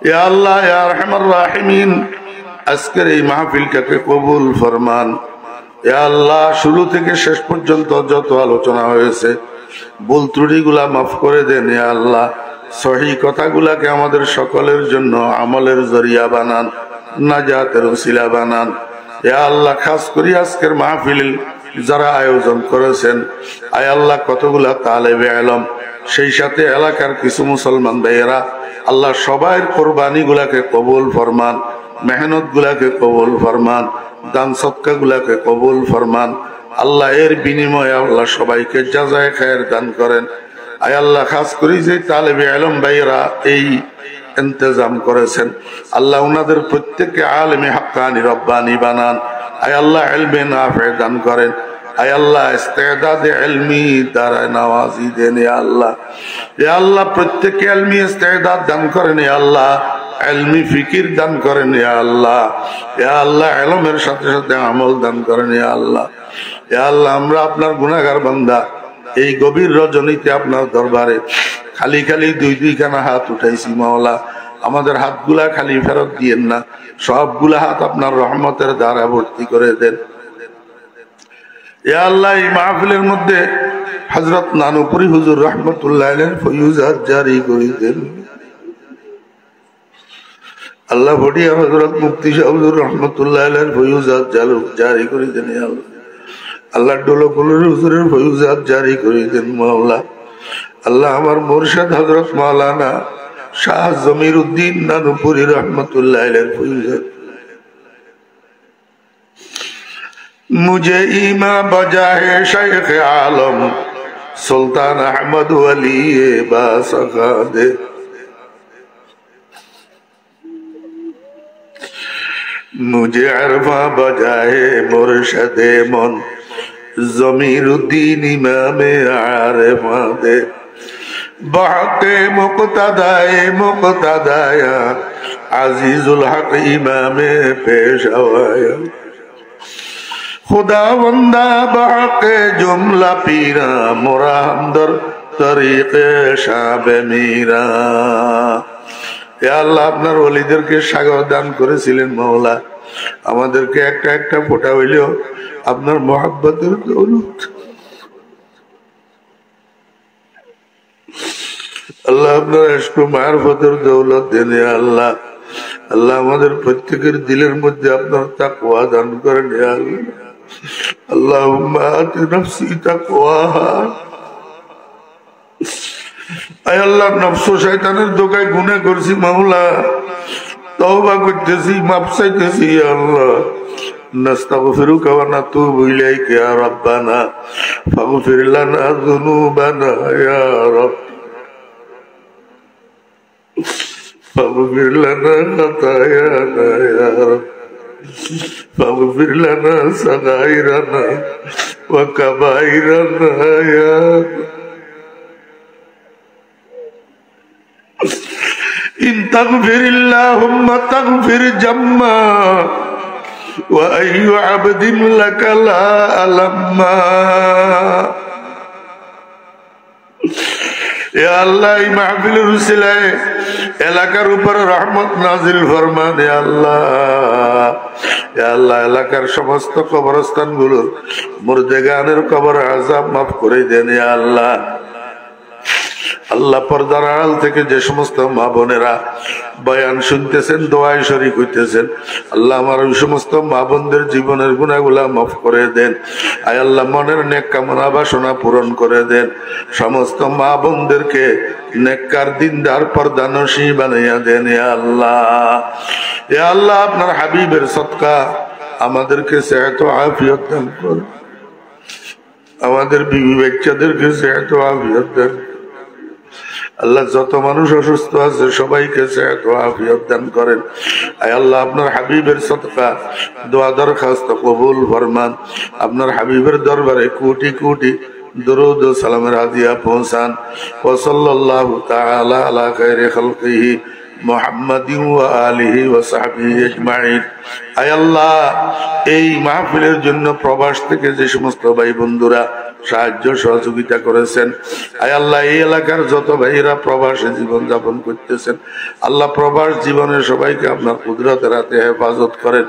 يا الله يا أرحم الراحمين আজকের এই মাহফিলটাকে কবুল ফরমান ইয়া আল্লাহ শুরু থেকে শেষ পর্যন্ত যত আলোচনা হয়েছে ভুল ত্রুটিগুলা মাফ করে দেন ইয়া আল্লাহ সহি কথাগুলাকে আমাদের সকলের জন্য আমলের জরিয়া বানান নাজাতের ওসিলা বানান ইয়া আল্লাহ খাস করে আজকের মাহফিল যারা আয়োজন করেছেন আয় আল্লাহ কতগুলা তালেবে ইলম সেই সাথে এলাকার কিছু মুসলমান ভাইয়েরা আল্লাহ সবার কুরবানিগুলাকে কবুল ফরমান মেহনত গুলাকে কবুল ফরমান দান সদকা গুলাকে কবুল ফরমান আল্লাহ এর বিনিময়ে আল্লাহ সবাইকে জাযায়ে খায়ের দান করেন আয় আল্লাহ খাস করে যে তালেবে ইলম ভাইয়েরা এই ইন্তজাম করেছেন আল্লাহ উনাদের প্রত্যেককে আলেমে হাক্কানি রব্বানি বানান আয় আল্লাহ ইলমে নাফি দান করেন আয় আল্লাহ ইস্তেদাদে ইলমি দ্বারা নওয়াজি দেন ইয়া আল্লাহ ইয়া আল্লাহ প্রত্যেককে ইলমি ইস্তেদাদ দান করেন ইয়া আল্লাহ ইলমি ফিকির দান করেন ইয়া আল্লাহ ইয়া আল্লাহ ইলমের সাথে সাথে আমল দান করেন ইয়া আল্লাহ ইয়া আল্লাহ আমরা আপনার গুনাহগার বান্দা এই গভীর রজনীতে আপনার দরবারে খালি খালি দুই খানা হাত উঠাইছি মাওলা আমাদের হাতগুলা খালি ফেরত দিয়েন না সবগুলা হাত আপনার রহমতের দ্বারা ভর্তি করে দেন ইয়া আল্লাহ এই মাহফিলের মধ্যে হযরত নানুপুরি হুজুর রাহমাতুল্লাহ আলাইহি ফয়ুজাত জারি করে দেন আল্লাহ বড়িয়া হযরত মুফতি শাহ হুজুর রাহমাতুল্লাহ আলাইহি ফয়ুজাত জারি করে দেন ইয়া আল্লাহ আল্লাহ ডোলকুলের হুজুরের ফয়ুজাত জারি করে দেন মাওলা আল্লাহ আমার মুর্শিদ হযরত মাওলানা শাহ জমির উদ্দিন নানুপুরি রাহমাতুল্লাহ আলাইহি ফয়ুজাত मुझे ईमा बजा है शेख आलम सुल्तान अहमद वली बासखा दे मुझे अरफा बजा है मुर्शद मन जमीरुद्दीन इमाम आरिफा दे बहके मुक्तदाया अजीजुल हक इमाम पेशवाया खुदा बंदा बहके जुमला पीरा मोरा हमदर तरीके शाबे मीरा या अल्लाह আপনার ওলিদেরকে স্বাগত দান করেছিলেন মাওলা আমাদেরকে একটা একটা ফোঁটা হইলেও আপনার মহব্বতের দৌলত আল্লাহ আপনার ইশক ও মারফতের দৌলত দেন ইয়া আল্লাহ আল্লাহ আমাদের প্রত্যেকের দিলের মধ্যে আপনার তাকওয়া দান করেন ইয়া আল্লাহ আল্লাহুম্মা আতি নাফসি তাকওয়াহা আয় আল্লাহ নফস ও শয়তানের ধোঁকায় গুনাহ করছি মাওলা তওবা করতেছি মাফ চাইতেছি ইয়া আল্লাহ নাস্তাগফিরুকা ওয়া নাতুবু ইলাইকা ইয়া রাব্বানা ফাগফির লানা যুনুবানা ইয়া রাbb فاغفر لنا خطايانا يا رب فاغفر لنا صغائرنا وكبائرنا يا رب إن تغفر اللهم تغفر جما وأي عبد لك لا ألما يا الله মাহফিলের উসিলায় এলাকার উপর রহমত নাজিল ফরমান ইয়া আল্লাহ ইয়া আল্লাহ এলাকার সমস্ত কবরস্থানগুলোর মুর্দেগানের কবর আযাব মাফ করে দেন ইয়া আল্লাহ আল্লাহ পর্দার আড়াল থেকে যে সমস্ত মা বোনেরা বয়ান শুনতেছেন দোয়ায় শরীক হইতেছেন আল্লাহ আমার ওই সমস্ত মা বোনদের জীবনের গুনাহগুলা মাফ করে দেন আয় আল্লাহ মনের নেক কামনা বাসনা পূরণ করে দেন সমস্ত মা বোনদেরকে নেককার দিনদার পর্দানশী বানাইয়া দেন ইয়া আল্লাহ আপনার হাবিবের সদকা আমাদেরকে সেহত ও আফিয়ত দান করুন আমাদের বিবি বাচ্চাদেরকে সেহত ও আফিয়ত দান আল্লাহ যত মানুষ অসুস্থ আছে সবাইকে সেহত ও আফিয়ত দান করেন আয় আল্লাহ আপনার হাবিবের সদকা দোয়া দরখাস্ত কবুল ফরমান আপনার হাবিবের দরবারে কোটি কোটি দরুদ ও সালামের হাদিয়া পৌঁছান ওয়া সাল্লাল্লাহু তাআলা আলা খায়রি খালকিহি মুহাম্মাদিন ওয়া আলিহি ওয়া সাহবিহি আজমাইন আয় আল্লাহ এই মাহফিলের জন্য প্রবাস থেকে যে সমস্ত ভাই বন্ধুরা সাহায্য সহযোগিতা করেছেন আয় আল্লাহ এই এলাকার যত ভাইরা প্রবাসে জীবন যাপন করতেছেন আল্লাহ প্রবাস জীবনে সবাইকে আপনার কুদরতের হাতে হেফাজত করেন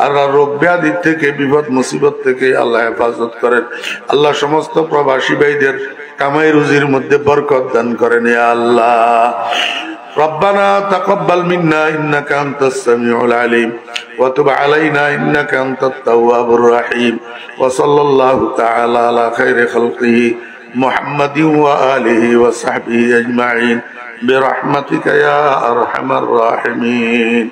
আল্লাহ রোগ ব্যাধি থেকে বিপদ মুসিবত থেকে আল্লাহ হেফাজত করেন আল্লাহ সমস্ত প্রবাসী ভাইদের কামাই রুজির মধ্যে বরকত দান করেন ইয়া আল্লাহ ربنا تقبل منا إنك أنت السميع العليم وتب علينا إنك أنت التواب الرحيم وصلى الله تعالى على خير خلقه محمد وآله وصحبه أجمعين برحمتك يا أرحم الراحمين